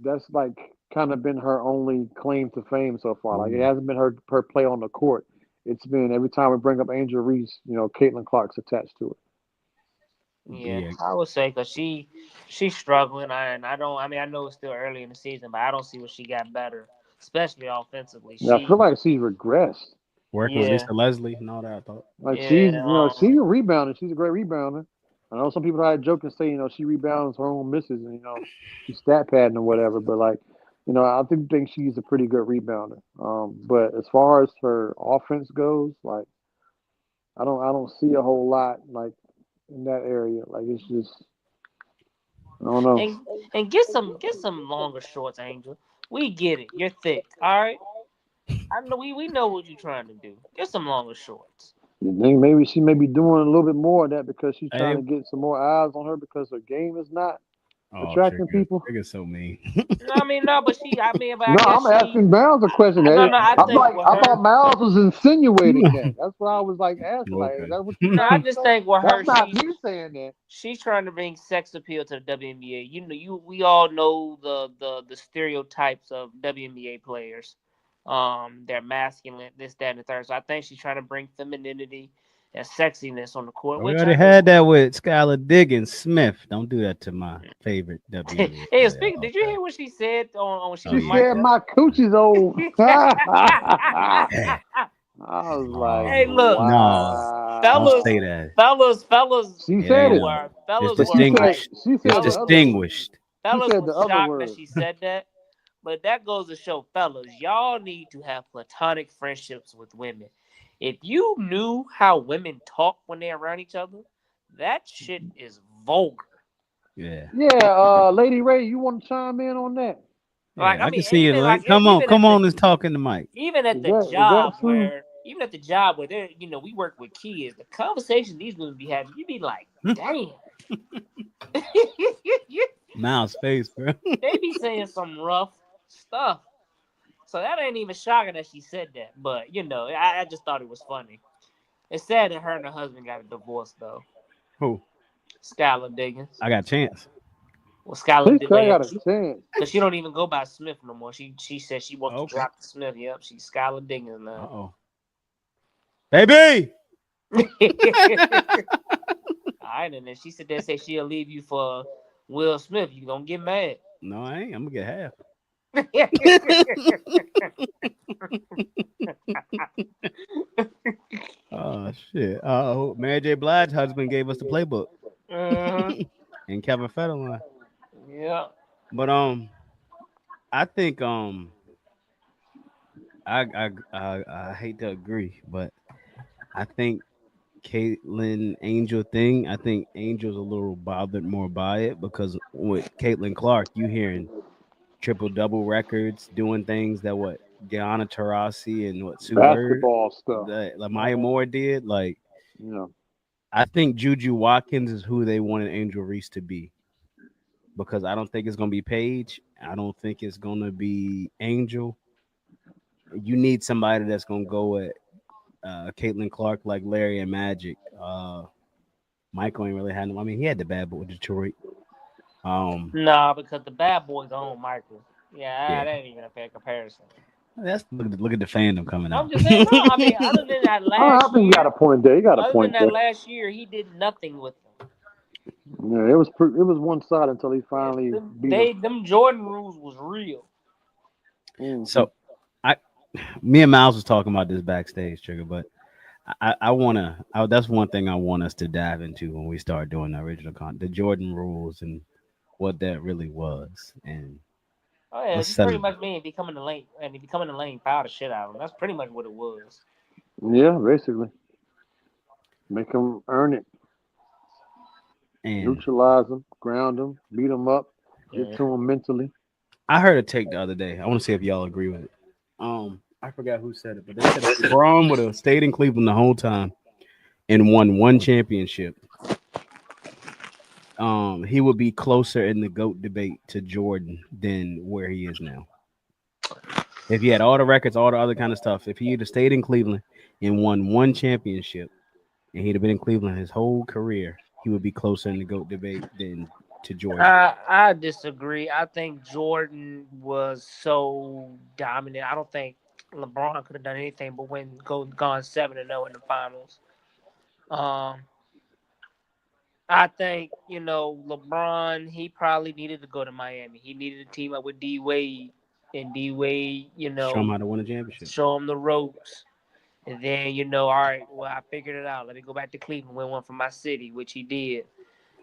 that's like kind of been her only claim to fame so far. Like it Mm. hasn't been her play on the court. It's been every time we bring up Angel Reese, Caitlin Clark's attached to it. yeah. Yeah. I would say because she's struggling. And I don't. I mean, I know it's still early in the season, but I don't see what she got better, especially offensively. Yeah, I feel like she's regressed. Working with Yeah, Lisa Leslie and all that. I thought. Like yeah. she's a rebounder. She's a great rebounder. I know some people try to joke and say, she rebounds her own misses and she's stat padding or whatever. But like, I think she's a pretty good rebounder. But as far as her offense goes, like I don't see a whole lot like in that area. Like it's just I don't know. And get some longer shorts, Angel. We get it. You're thick. All right. I know we know what you're trying to do. Get some longer shorts. You think maybe she may be doing a little bit more of that because she's trying Hey, to get some more eyes on her because her game is not Oh, attracting people. Trigga's so mean. No, I mean, no, but but I No, guess I'm asking Mallz a question. no, Hey, no, I I'm think like, with I her, thought Mallz was insinuating that. That's why I was like asking, like, is Okay. that what you no, I trying to just say? think with her, That's not me saying that. she's trying to bring sex appeal to the WNBA. We all know the stereotypes of WNBA players. They're masculine, this, that, and the third. So I think she's trying to bring femininity and sexiness on the court, We which already I think. had that with Skylar Diggins Smith. Don't do that to my favorite WNBA Hey, player. speaking, did you hear what she said on when she Oh, She was yeah. said mic'd up? my coochie's old. I Yeah. was like, Hey, look, No, don't fellas, say wow. that. fellas, She It said ain't it, no. It's fellas but were like, distinguished. she It's said the fellas other. was distinguished. She fellas said was the other shocked that word. she said that. But that goes to show, fellas, y'all need to have platonic friendships with women. If you knew how women talk when they're around each other, that shit is vulgar. Yeah. Yeah, Lady Ray, you want to chime in on that? Like, Yeah. I I can mean, see you, even like Link. Come on. even Come at the on and talk in the mic. Is that true? even at the job where they're we work with kids, the conversation these women be having, you be like, damn. Mouse face, bro. They be saying some rough stuff. So that ain't even shocking that she said that. But I just thought it was funny. It's sad that her and her husband got a divorce though. Who? Skylar Diggins. I got a chance. Well, He Skylar said well, I yeah, got a chance. because she don't even go by Smith no more. She said she wants to Okay. drop the Smith. Yep, she's Skylar Diggins Uh now. oh. Baby. All right, and then she said that say she'll leave you for Will Smith. You gonna get mad? No, I ain't. I'm gonna get half. Oh shit. Oh, Mary J. Blige's husband gave us the playbook, uh-huh. and Kevin Federline. Yeah. But I think I hate to agree, but I think Caitlyn Angel thing. I think Angel's a little bothered more by it because with Caitlin Clark, you hearing triple double records, doing things that what Gianna Taurasi and what Sue Bird, Basketball stuff. that like Maya Moore did. Like You know. I think Juju Watkins is who they wanted Angel Reese to be because I don't think it's gonna be Paige. I don't think it's gonna be Angel. You need somebody that's gonna go at Caitlin Clark like Larry and Magic. Michael ain't really had no. I mean, he had the bad boy with Detroit. Nah, because the bad boys own Michael. Yeah, Yeah, that ain't even a fair comparison. that's look at the fandom coming I'm out. just saying, no. I mean, other than that I last think you got a year, point there. You got a point there. he did nothing with them. Yeah, it was one side until he finally beat him. Them Jordan rules was real. So, I, me and Miles was talking about this backstage, Trigger, but I wanna. That's one thing I want us to dive into when we start doing the original content, the Jordan rules and what that really was, and Oh yeah, let's it's settle pretty it. much me and if you come in the lane, foul the shit out of him. That's pretty much what it was. Yeah, basically. Make him earn it. And Neutralize him, ground him, beat him up, get Yeah. to him mentally. I heard a take the other day. I want to see if y'all agree with it. I forgot who said it, but they said if LeBron would have stayed in Cleveland the whole time and won one championship, he would be closer in the GOAT debate to Jordan than where he is now. If he had all the records, all the other kind of stuff, if he had stayed in Cleveland and won one championship, and he'd have been in Cleveland his whole career, he would be closer in the GOAT debate than to Jordan. I disagree. I think Jordan was so dominant. I don't think LeBron could have done anything but gone 7-0 in the finals. Um, I think LeBron. He probably needed to go to Miami. He needed to team up with D Wade, and D Wade, Show him how to win a championship. show him the ropes. And then all right, well, I figured it out. Let me go back to Cleveland, win one for my city, which he did.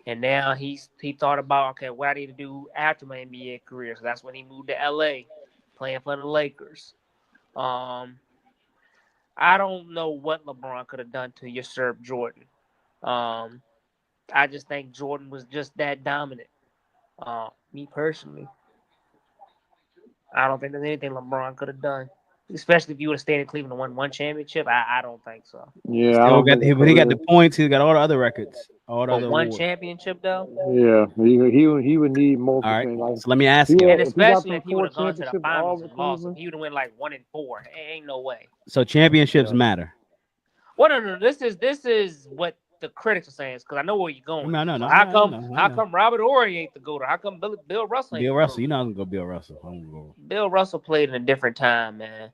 And now he thought about, okay, what I need to do after my NBA career. So that's when he moved to LA, playing for the Lakers. I don't know what LeBron could have done to usurp Jordan. I just think Jordan was just that dominant. Me personally, I don't think there's anything LeBron could have done, especially if you would have stayed in Cleveland and won one championship. I don't think so. Yeah, I Still don't got, think but he got the points. He got all the other records. all the for other one awards. championship though. Yeah, he would need All multiple right. things. Like So let me ask you. And if he got especially them if he would 4 have gone to the championships all finals with and lost, if Cleveland. he would have went like 1-4, ain't no way. So championships Yeah. matter. Well, no. This is what the critics are saying because I know where you're going. No, So I how know. come Robert Ory ain't the GOAT? How come Bill Russell ain't Bill the Russell. GOAT? You're not gonna go Bill Russell. I'm gonna go. Bill Russell played in a different time, man.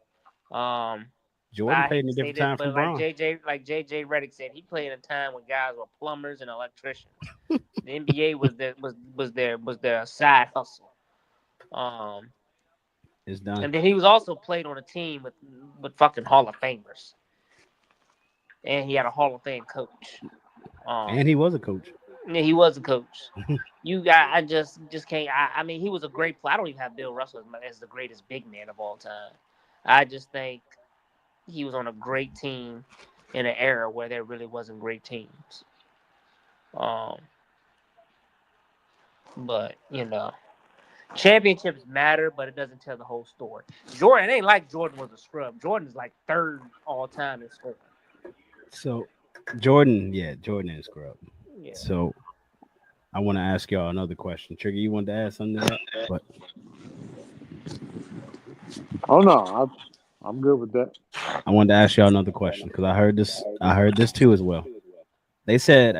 Um, Jordan I played hate in to a say different this, time but from Braun. like JJ Redick said, he played in a time when guys were plumbers and electricians. The NBA was their side hustle. Um, It's done. and then he was also played on a team with fucking Hall of Famers, and he had a Hall of Fame coach. And he was a coach. Yeah, he was a coach. I just can't. I mean, he was a great player. I don't even have Bill Russell as the greatest big man of all time. I just think he was on a great team in an era where there really wasn't great teams. But championships matter, but it doesn't tell the whole story. Jordan ain't like Jordan was a scrub. Jordan is like third all time in scoring. So Jordan is scrub. Yeah. So I want to ask y'all another question. Trigger, you wanted to add something to that? But Oh no, I'm good with that. I wanted to ask y'all another question because I heard this too as well. They said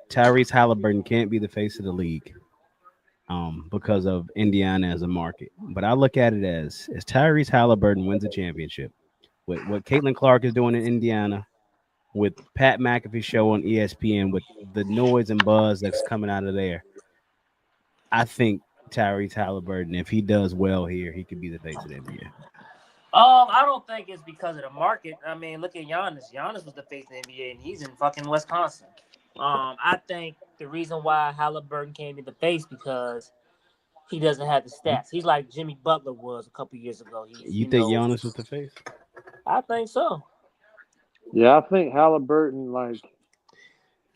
Tyrese Halliburton can't be the face of the league because of Indiana as a market. But I look at it as Tyrese Halliburton wins a championship with what Caitlin Clark is doing in Indiana, with Pat McAfee show on ESPN, with the noise and buzz that's coming out of there. I think Tyrese Halliburton, if he does well here, he could be the face of the NBA. I don't think it's because of the market. I mean, look at Giannis. Giannis was the face of the NBA, and he's in fucking Wisconsin. I think the reason why Halliburton can't be the face because he doesn't have the stats. He's like Jimmy Butler was a couple years ago. You think Giannis was the face? I think so. Yeah, I think Halliburton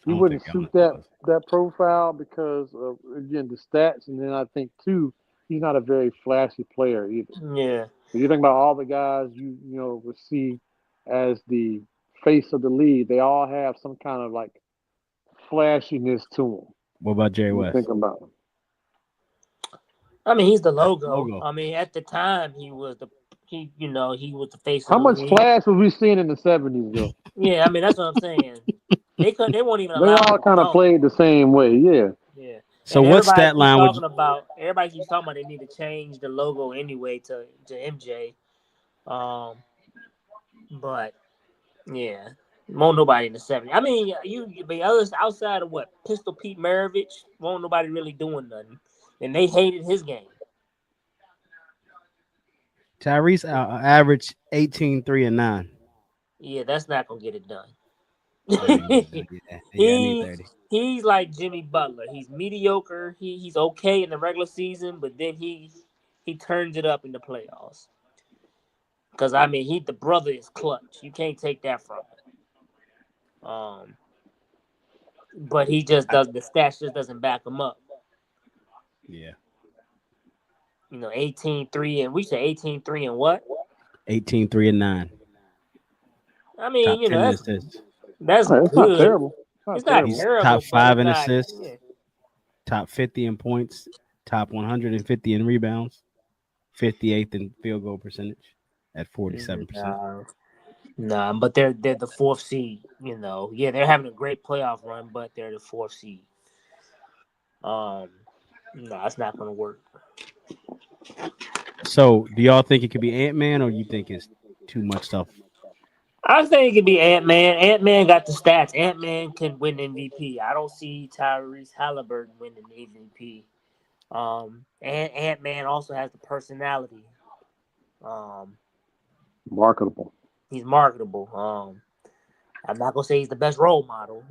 he wouldn't suit that profile because of again the stats, and then I think too he's not a very flashy player either. Yeah. If you think about all the guys would see as the face of the league, they all have some kind of flashiness to them. What about Jerry West? Think about him. I mean, he's the logo. I mean, at the time, he was the face. How much flash was we seeing in the '70s though? Yeah, I mean that's what I'm saying. They won't even. They all kind of played the same way. Yeah. Yeah. So what stat line would you? Everybody keeps talking about they need to change the logo anyway to MJ. But yeah, won't nobody in the '70s. I mean, but others outside of what Pistol Pete Maravich, won't nobody really doing nothing, and they hated his game. Tyrese averaged 18, 3, and 9. Yeah, that's not gonna get it done. He's like Jimmy Butler. He's mediocre. He's okay in the regular season, but then he turns it up in the playoffs. Because I mean, the brother is clutch. You can't take that from him. But he just does the stats just doesn't back him up. Yeah. 18-3 and we said 18-3 and what? 18, 3, and 9. I mean, that's good. It's not terrible. It's not terrible. Top 5 in assists. Yeah. Top 50 in points. Top 150 in rebounds. 58th in field goal percentage at 47%. Nah, but they're the 4th seed. Yeah, they're having a great playoff run, but they're the 4th seed. No, it's not going to work. So, do y'all think it could be Ant-Man, or you think it's too much stuff? I think it could be Ant-Man. Ant-Man got the stats. Ant-Man can win MVP. I don't see Tyrese Halliburton winning MVP. And Ant-Man also has the personality. Marketable. He's marketable. I'm not gonna say he's the best role model,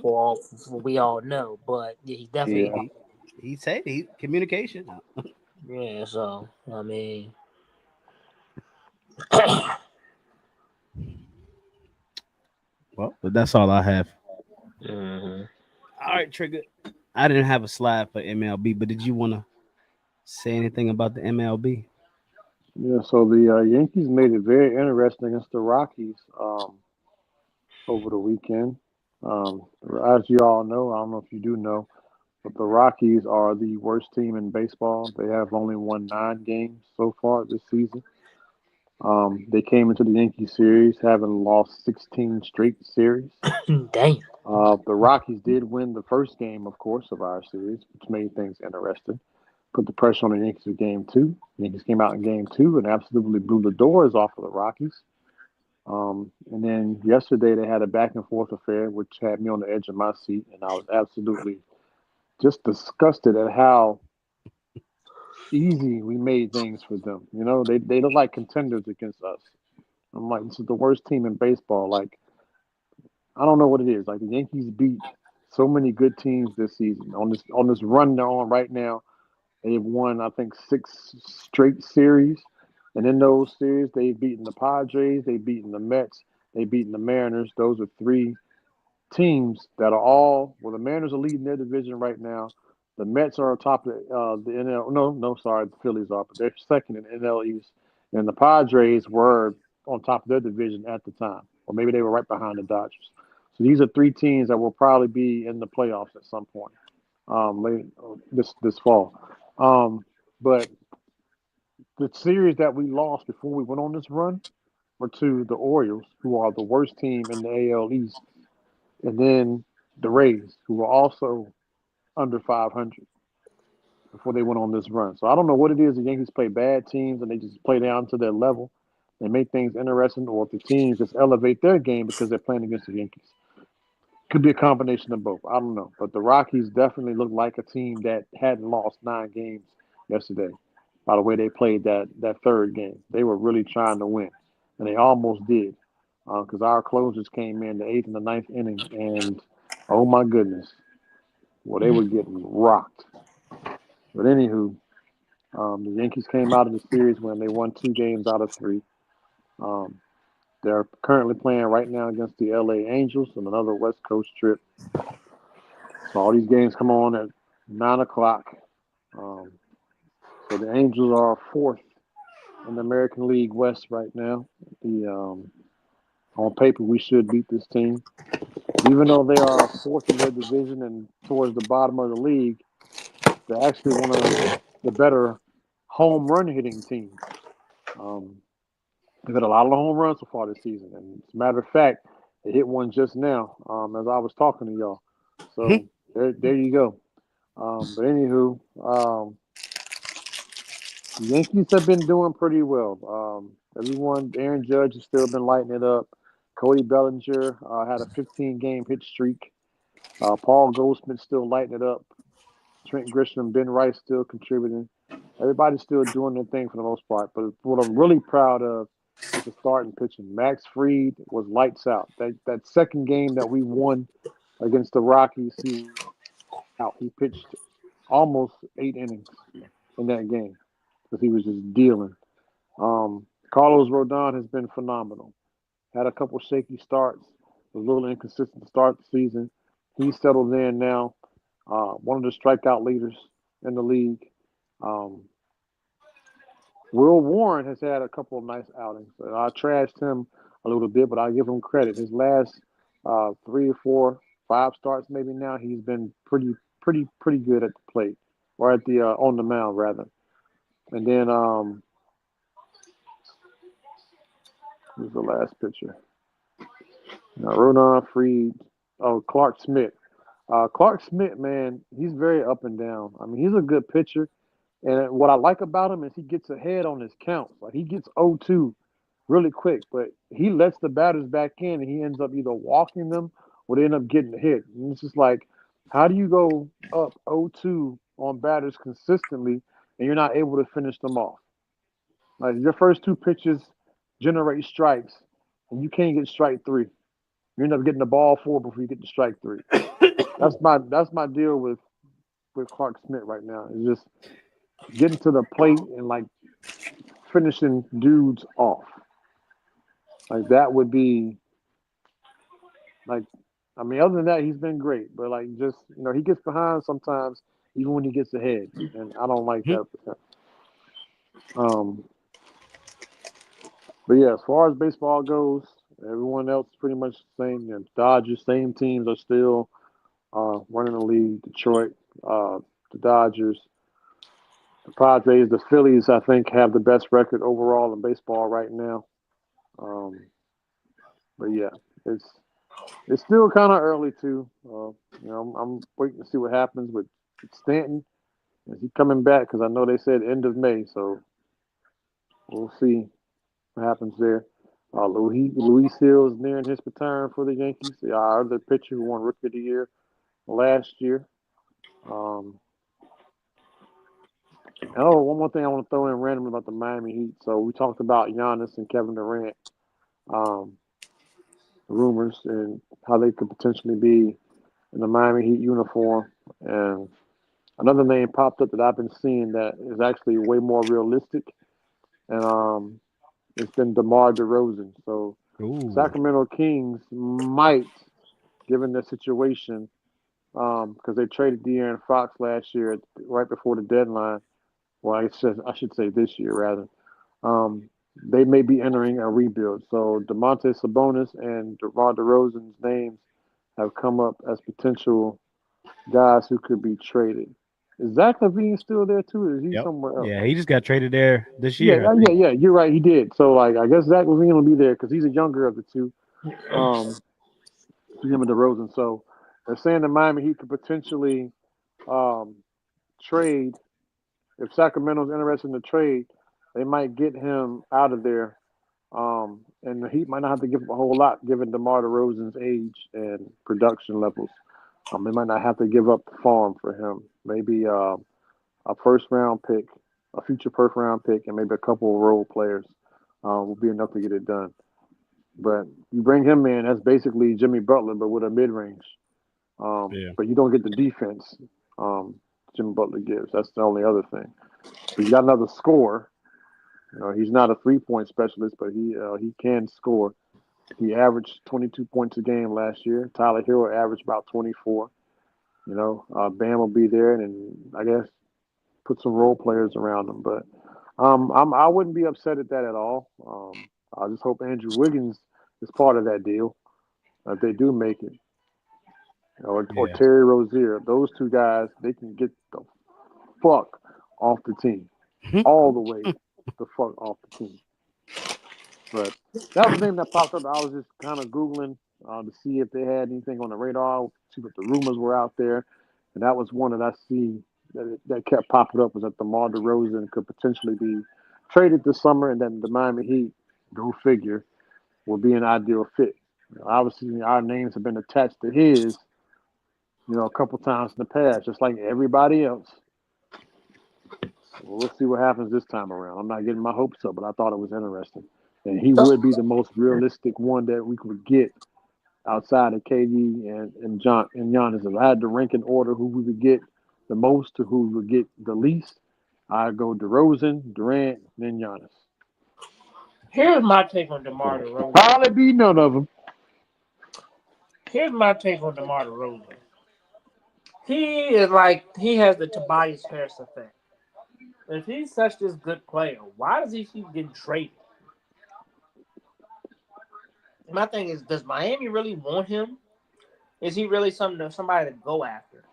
for we all know, but yeah, he's definitely. He said communication. Yeah, so I mean, well, but that's all I have. Mm-hmm. All right, Trigger. I didn't have a slide for MLB, but did you want to say anything about the MLB? Yeah, so the Yankees made it very interesting against the Rockies over the weekend. As you all know, I don't know if you do know, but the Rockies are the worst team in baseball. They have only won 9 games so far this season. They came into the Yankee series having lost 16 straight series. Damn. The Rockies did win the first game, of course, of our series, which made things interesting. Put the pressure on the Yankees in game two. The Yankees came out in game two and absolutely blew the doors off of the Rockies. And then yesterday they had a back and forth affair, which had me on the edge of my seat, and I was absolutely just disgusted at how easy we made things for them. You know, they look like contenders against us. I'm like, this is the worst team in baseball. Like, I don't know what it is. Like the Yankees beat so many good teams this season. On this run they're on right now, they've won I think 6 straight series. And in those series, they've beaten the Padres, they've beaten the Mets, they've beaten the Mariners. Those are 3 teams that are all well. The Mariners are leading their division right now. The Mets are on top of the NL. No, no, sorry, the Phillies are, but they're second in NL East, and the Padres were on top of their division at the time, or maybe they were right behind the Dodgers. So these are 3 teams that will probably be in the playoffs at some point late this fall. But the series that we lost before we went on this run were to the Orioles, who are the worst team in the AL East, and then the Rays, who were also under 500 before they went on this run. So I don't know what it is. The Yankees play bad teams and they just play down to their level. They make things interesting, or if the teams just elevate their game because they're playing against the Yankees. Could be a combination of both. I don't know. But the Rockies definitely look like a team that hadn't lost 9 games yesterday. By the way they played that third game, they were really trying to win, and they almost did. Because our closers came in the eighth and the ninth inning, and oh my goodness, well they were getting rocked. But anywho, the Yankees came out of the series when they won 2 games out of 3. Um, they're currently playing right now against the LA Angels on another West Coast trip. So all these games come on at 9 o'clock. Um, so the Angels are fourth in the American League West right now. The On paper we should beat this team, even though they are fourth in their division and towards the bottom of the league. They're actually one of the better home run hitting teams. Um, they've had a lot of home runs so far this season, and as a matter of fact, they hit one just now as I was talking to y'all. So there you go. But anywho, the Yankees have been doing pretty well. Everyone, Aaron Judge has still been lighting it up. Cody Bellinger had a 15-game hit streak. Paul Goldschmidt still lighting it up. Trent Grisham, Ben Rice still contributing. Everybody's still doing their thing for the most part. But what I'm really proud of is the starting pitching. Max Fried was lights out. That second game that we won against the Rockies, he was out. He pitched almost 8 innings in that game because he was just dealing. Carlos Rodon has been phenomenal. Had a couple shaky starts, was a little inconsistent to start the season. He's settled in now. One of the strikeout leaders in the league. Um, Will Warren has had a couple of nice outings. I trashed him a little bit, but I give him credit. His last 3 or 4, 5 starts maybe now, he's been pretty good at the plate, or at the on the mound rather. And then who's the last pitcher? Rodon, Fried, Clark Smith. Clark Smith, man, he's very up and down. I mean, he's a good pitcher. And what I like about him is he gets ahead on his counts. Like he gets 0-2 really quick, but he lets the batters back in and he ends up either walking them or they end up getting a hit. And it's just like, how do you go up 0-2 on batters consistently and you're not able to finish them off? Like your first 2 pitches generate strikes and you can't get strike 3. You end up getting the ball 4 before you get to strike 3. That's my deal with Clark Smith right now. It's just getting to the plate and like finishing dudes off. Like that would be like, I mean, other than that, he's been great. But like, just he gets behind sometimes, even when he gets ahead, and I don't like that for him. But yeah, as far as baseball goes, Everyone else pretty much the same. The Dodgers, same teams are still running the league. Detroit, the Dodgers, the Padres, the Phillies. I think have the best record overall in baseball right now. Um, but yeah, it's it's still kind of early too. I'm waiting to see what happens with Stanton. Is he coming back? Because I know they said end of May, so we'll see what happens there. Luis Hill is nearing his return for the Yankees. Our other pitcher who won Rookie of the Year last year. Um, one more thing I want to throw in randomly about the Miami Heat. So we talked about Giannis and Kevin Durant um, rumors and how they could potentially be in the Miami Heat uniform. And another name popped up that I've been seeing that is actually way more realistic, and it's been DeMar DeRozan. So Ooh. Sacramento Kings might, given the situation, because they traded De'Aaron Fox last year right before the deadline. Well, I should say this year rather. They may be entering a rebuild. So DeMonte Sabonis and DeMar DeRozan's names have come up as potential guys who could be traded. Is Zach LaVine still there too? Or is he Yep. somewhere else? Yeah, he just got traded there this Yeah, year, I think. yeah. You're right. He did. So like, I guess Zach LaVine will be there because he's a younger of the two. To him and DeRozan. So they're saying the Miami Heat could potentially um, trade if Sacramento's interested in the trade. They might get him out of there, and the Heat might not have to give up a whole lot given DeMar DeRozan's age and production levels. They might not have to give up the farm for him. Maybe a first round pick, a future first round pick, and maybe a couple of role players will be enough to get it done. But you bring him in, that's basically Jimmy Butler, but with a mid range. Yeah. But you don't get the defense Jimmy Butler gives. That's the only other thing. But you got another scorer. He's not a 3-point specialist, but he can score. He averaged 22 points a game last year. Tyler Hero averaged about 24. Bam will be there, and I guess put some role players around him. But I wouldn't be upset at that at all. I just hope Andrew Wiggins is part of that deal if they do make it. Or Yeah. Terry Rozier. Those two guys, they can get the fuck off the team. All the way the fuck off the team. But that was the name that popped up. I was just kind of Googling to see if they had anything on the radar, see what the rumors were out there. And that was one that I see that kept popping up was that DeMar DeRozan could potentially be traded this summer, and then the Miami Heat, go figure, would be an ideal fit. Obviously, our names have been attached to his, a couple times in the past, just like everybody else. Well, we'll see what happens this time around. I'm not getting my hopes up, but I thought it was interesting. And he would be the most realistic one that we could get outside of KD and Giannis. If I had to rank in order who we would get the most to who we would get the least, I'd go DeRozan, Durant, then Giannis. Here's my take on DeMar DeRozan. Probably be none of them. Here's my take on DeMar DeRozan. He is like he has the Tobias Harris effect. If he's such this good player, why does he keep getting traded? My thing is, does Miami really want him? Is he really somebody to go after?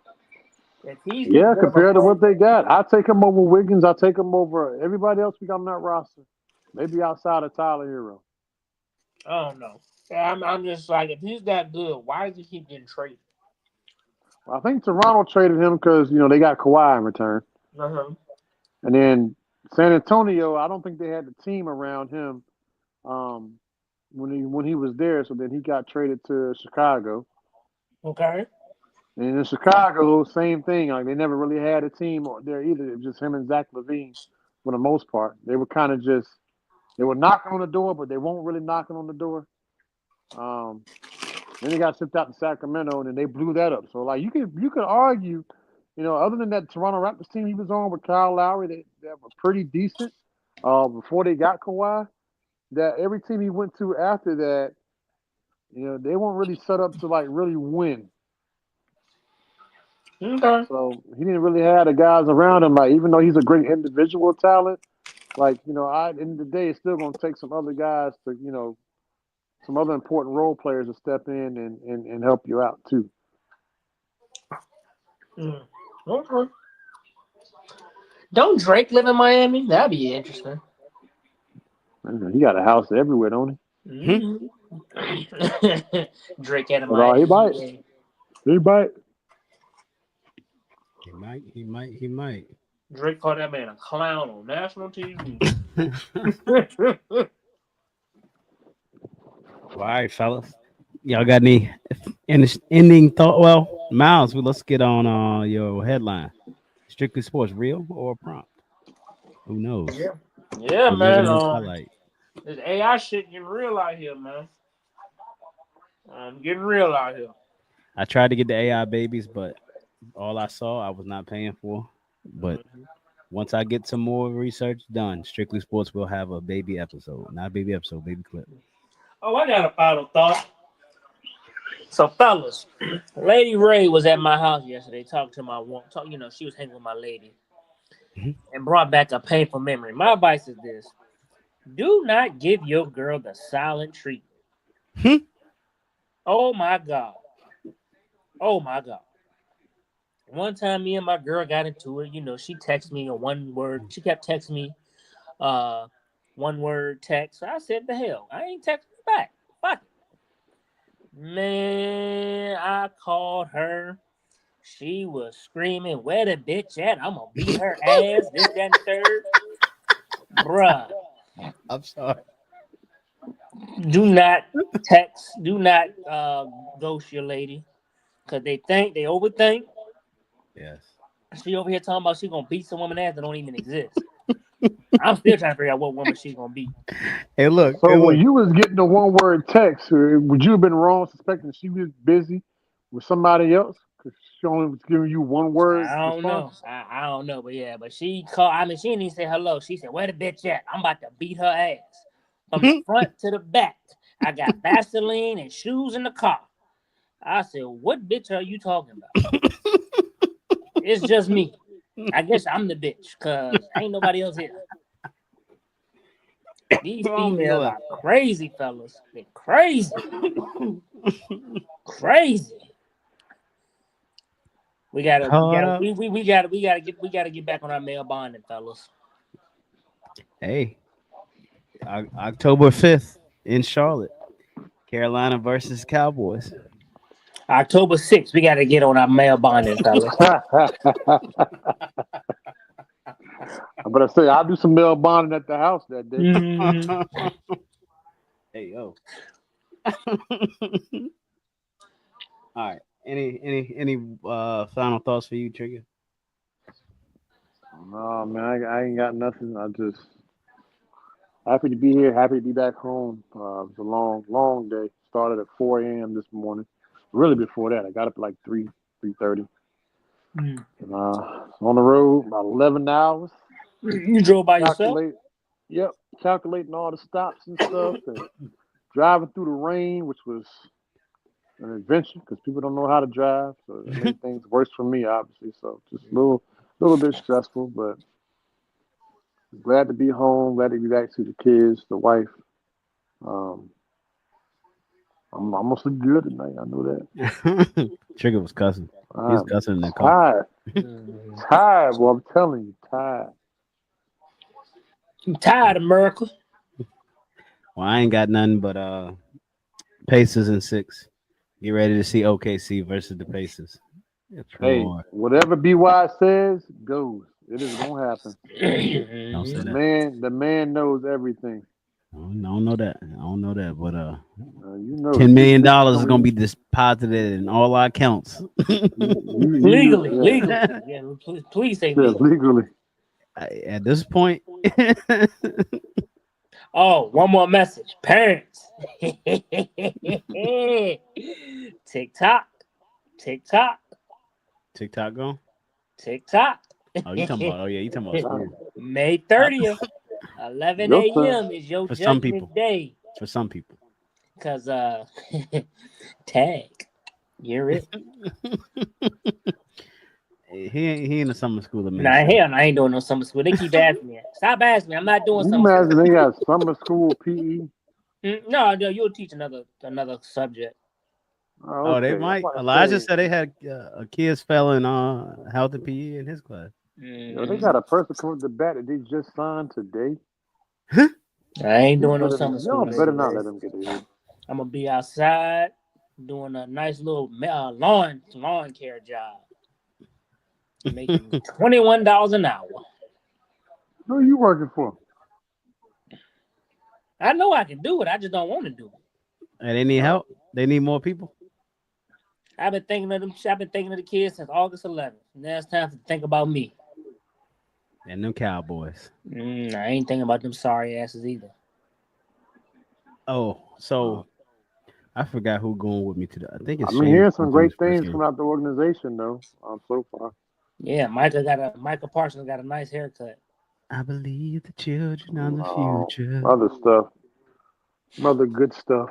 If he's this good of a Compared to player, what they got, I take him over Wiggins. I take him over everybody else we got on that roster. Maybe outside of Tyler Hero. I don't know. I'm just like, if he's that good, why does he keep getting traded? I think Toronto traded him because they got Kawhi in return, Uh-huh. and then San Antonio. I don't think they had the team around him when he was there. So then he got traded to Chicago. Okay. And in Chicago, same thing. Like they never really had a team there either. It was just him and Zach LaVine for the most part. They were kind of just they were knocking on the door, but they weren't really knocking on the door. Then they got shipped out to Sacramento, and then they blew that up. So like you could argue, other than that Toronto Raptors team he was on with Kyle Lowry, they were pretty decent before they got Kawhi. That every team he went to after that, they weren't really set up to like really win. Okay. So he didn't really have the guys around him. Like even though he's a great individual talent, like at the end of the day, it's still gonna take some other guys to some other important role players to step in and help you out too. Okay. Don't Drake live in Miami? That'd be interesting. He got a house everywhere, don't he? Drake at a Well, Miami. he might. game. He might. He might. Drake called that man a clown on national TV. All right, fellas. Y'all got any ending thought? Well, Miles, let's get on your headline. Strictly Sports, real or prompt? Who knows? Yeah, We're man. living in twilight. This AI shit getting real out here, man. I'm getting real out here. I tried to get the AI babies, but all I saw I was not paying for. But once I get some more research done, Strictly Sports will have a baby episode. Not baby episode, baby clip. Oh, I got a final thought. So, fellas, Lady Ray was at my house yesterday talking to my one. She was hanging with my lady and brought back a painful memory. My advice is this: do not give your girl the silent treatment. Oh my God. Oh my God. One time me and my girl got into it, she texted me a one word. She kept texting me one word text. So I said, the hell, I ain't texting back. Fuck it. Man, I called her. She was screaming, where the bitch at? I'm gonna beat her ass, this, that, and the third. Bruh. I'm sorry. Do not text, do not ghost your lady. Cause they overthink. Yes. She over here talking about she gonna beat some woman ass that don't even exist. I'm still trying to figure out what woman she's gonna beat. Hey, look. So when you was getting the one word text, would you have been wrong suspecting she was busy with somebody else? Because she only was giving you one word. I don't know. I don't know, but she called. I mean, she didn't even say hello. She said, "Where the bitch at? I'm about to beat her ass from the front to the back. I got Vaseline and shoes in the car." I said, "What bitch are you talking about?" It's just me. I guess I'm the bitch because ain't nobody else here. These females are crazy, fellas. They're crazy. Crazy. We gotta get back on our male bonding, fellas. Hey, October 5th in Charlotte, Carolina versus Cowboys. October 6th, we gotta get on our male bonding, fellas. I'm gonna say I'll do some mail bonding at the house that day. Hey yo. All right. Any final thoughts for you, Trigga? No, man, I ain't got nothing. I just happy to be here. Happy to be back home. It was a long day. Started at 4 a.m. this morning. Really before that, I got up at like 3:30. On the road about 11 hours. You drove by yourself? Yep, calculating all the stops and stuff, and driving through the rain, which was an adventure because people don't know how to drive, so it made things worse for me, obviously. So just a little bit stressful, but glad to be home. Glad to be back to the kids, the wife. I'm mostly good tonight. I know that. Trigga was cussing. He's cussing in the car. Tired. Well, I'm telling you, tired. I'm tired, America. Well, I ain't got nothing but Pacers in 6. Get ready to see OKC versus the Pacers. Hey, whatever BY says goes. It is gonna happen. Don't say that. The man knows everything. I don't know that. But you know, $10 million is gonna be deposited in all our accounts. Legally. Yeah, please say legally. At this point. Oh, one more message. Parents. TikTok gone? TikTok. You talking about school. May 30th, 11 a.m. is your judgment day. For some people. Because tag. You're it. He in the summer school. Nah, hell, I ain't doing no summer school. They keep asking me. Stop asking me. I'm not doing summer school. Imagine they got summer school PE. No, you'll teach another subject. Oh, they okay. might. I'm about to Elijah say, said they had kids fell in health and PE in his class. yo, they got a person coming to the bat that they just signed today. I ain't doing no summer school. Y'all better not let them get there. I'm gonna be outside doing a nice little lawn care job, making $21 an hour. Who are you working for? I know I can do it. I just don't want to do it. And they need help. They need more people. I've been thinking of them. I've been thinking of the kids since August 11th. Now it's time to think about me. And them Cowboys. I ain't thinking about them sorry asses either. Oh, so I forgot who going with me today. I think it's. I'm hearing some great things coming out the organization, though. So far. Yeah, Michael Parsons got a nice haircut. I believe the children are the future. Other stuff. Other good stuff.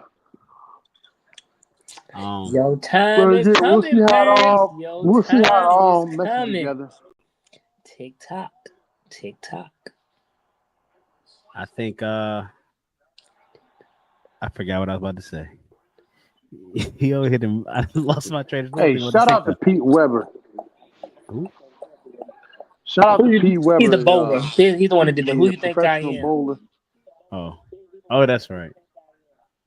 Your time is coming, We'll see how it all meshes together. Tick tock. I think I forgot what I was about to say. He over hit him. I lost my train of thought. Hey, shout out to Pete Weber. Who? Shout out to Pete Weber. He's the bowler. He's the one that did the Who You Think I Am? Bowler. Oh, that's right.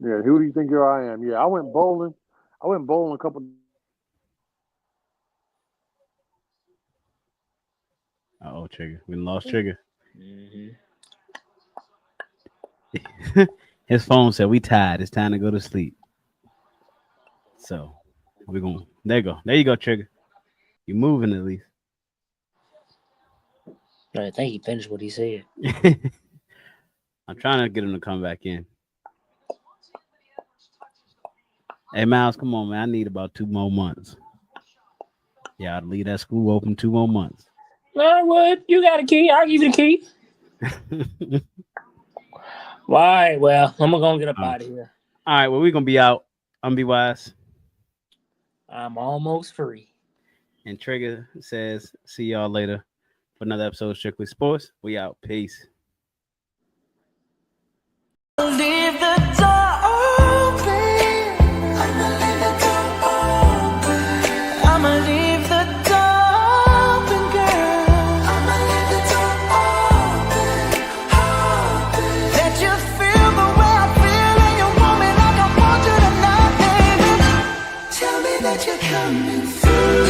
Yeah, who do you think I am? Yeah, I went bowling a couple. Trigger. We lost Trigger. Mm-hmm. His phone said we tired. It's time to go to sleep. So we're going. There you go. There you go, Trigger. You're moving at least. I think he finished what he said. I'm trying to get him to come back in. Hey, Miles, come on, man. I need about 2 more months. Yeah, I'd leave that school open 2 more months. No, what? You got a key. I'll give you the key. All right, well, I'm going to get up out of here. All right, well, we're going to be out. I'm Be Wise. I'm almost free. And Trigger says, see y'all later for another episode of Strictly Sports. We out. Peace. Leave the door open. I'ma leave the door open, girl. Let you feel the way I feel, and you want me like I want you tonight, baby. Tell me that you're coming through.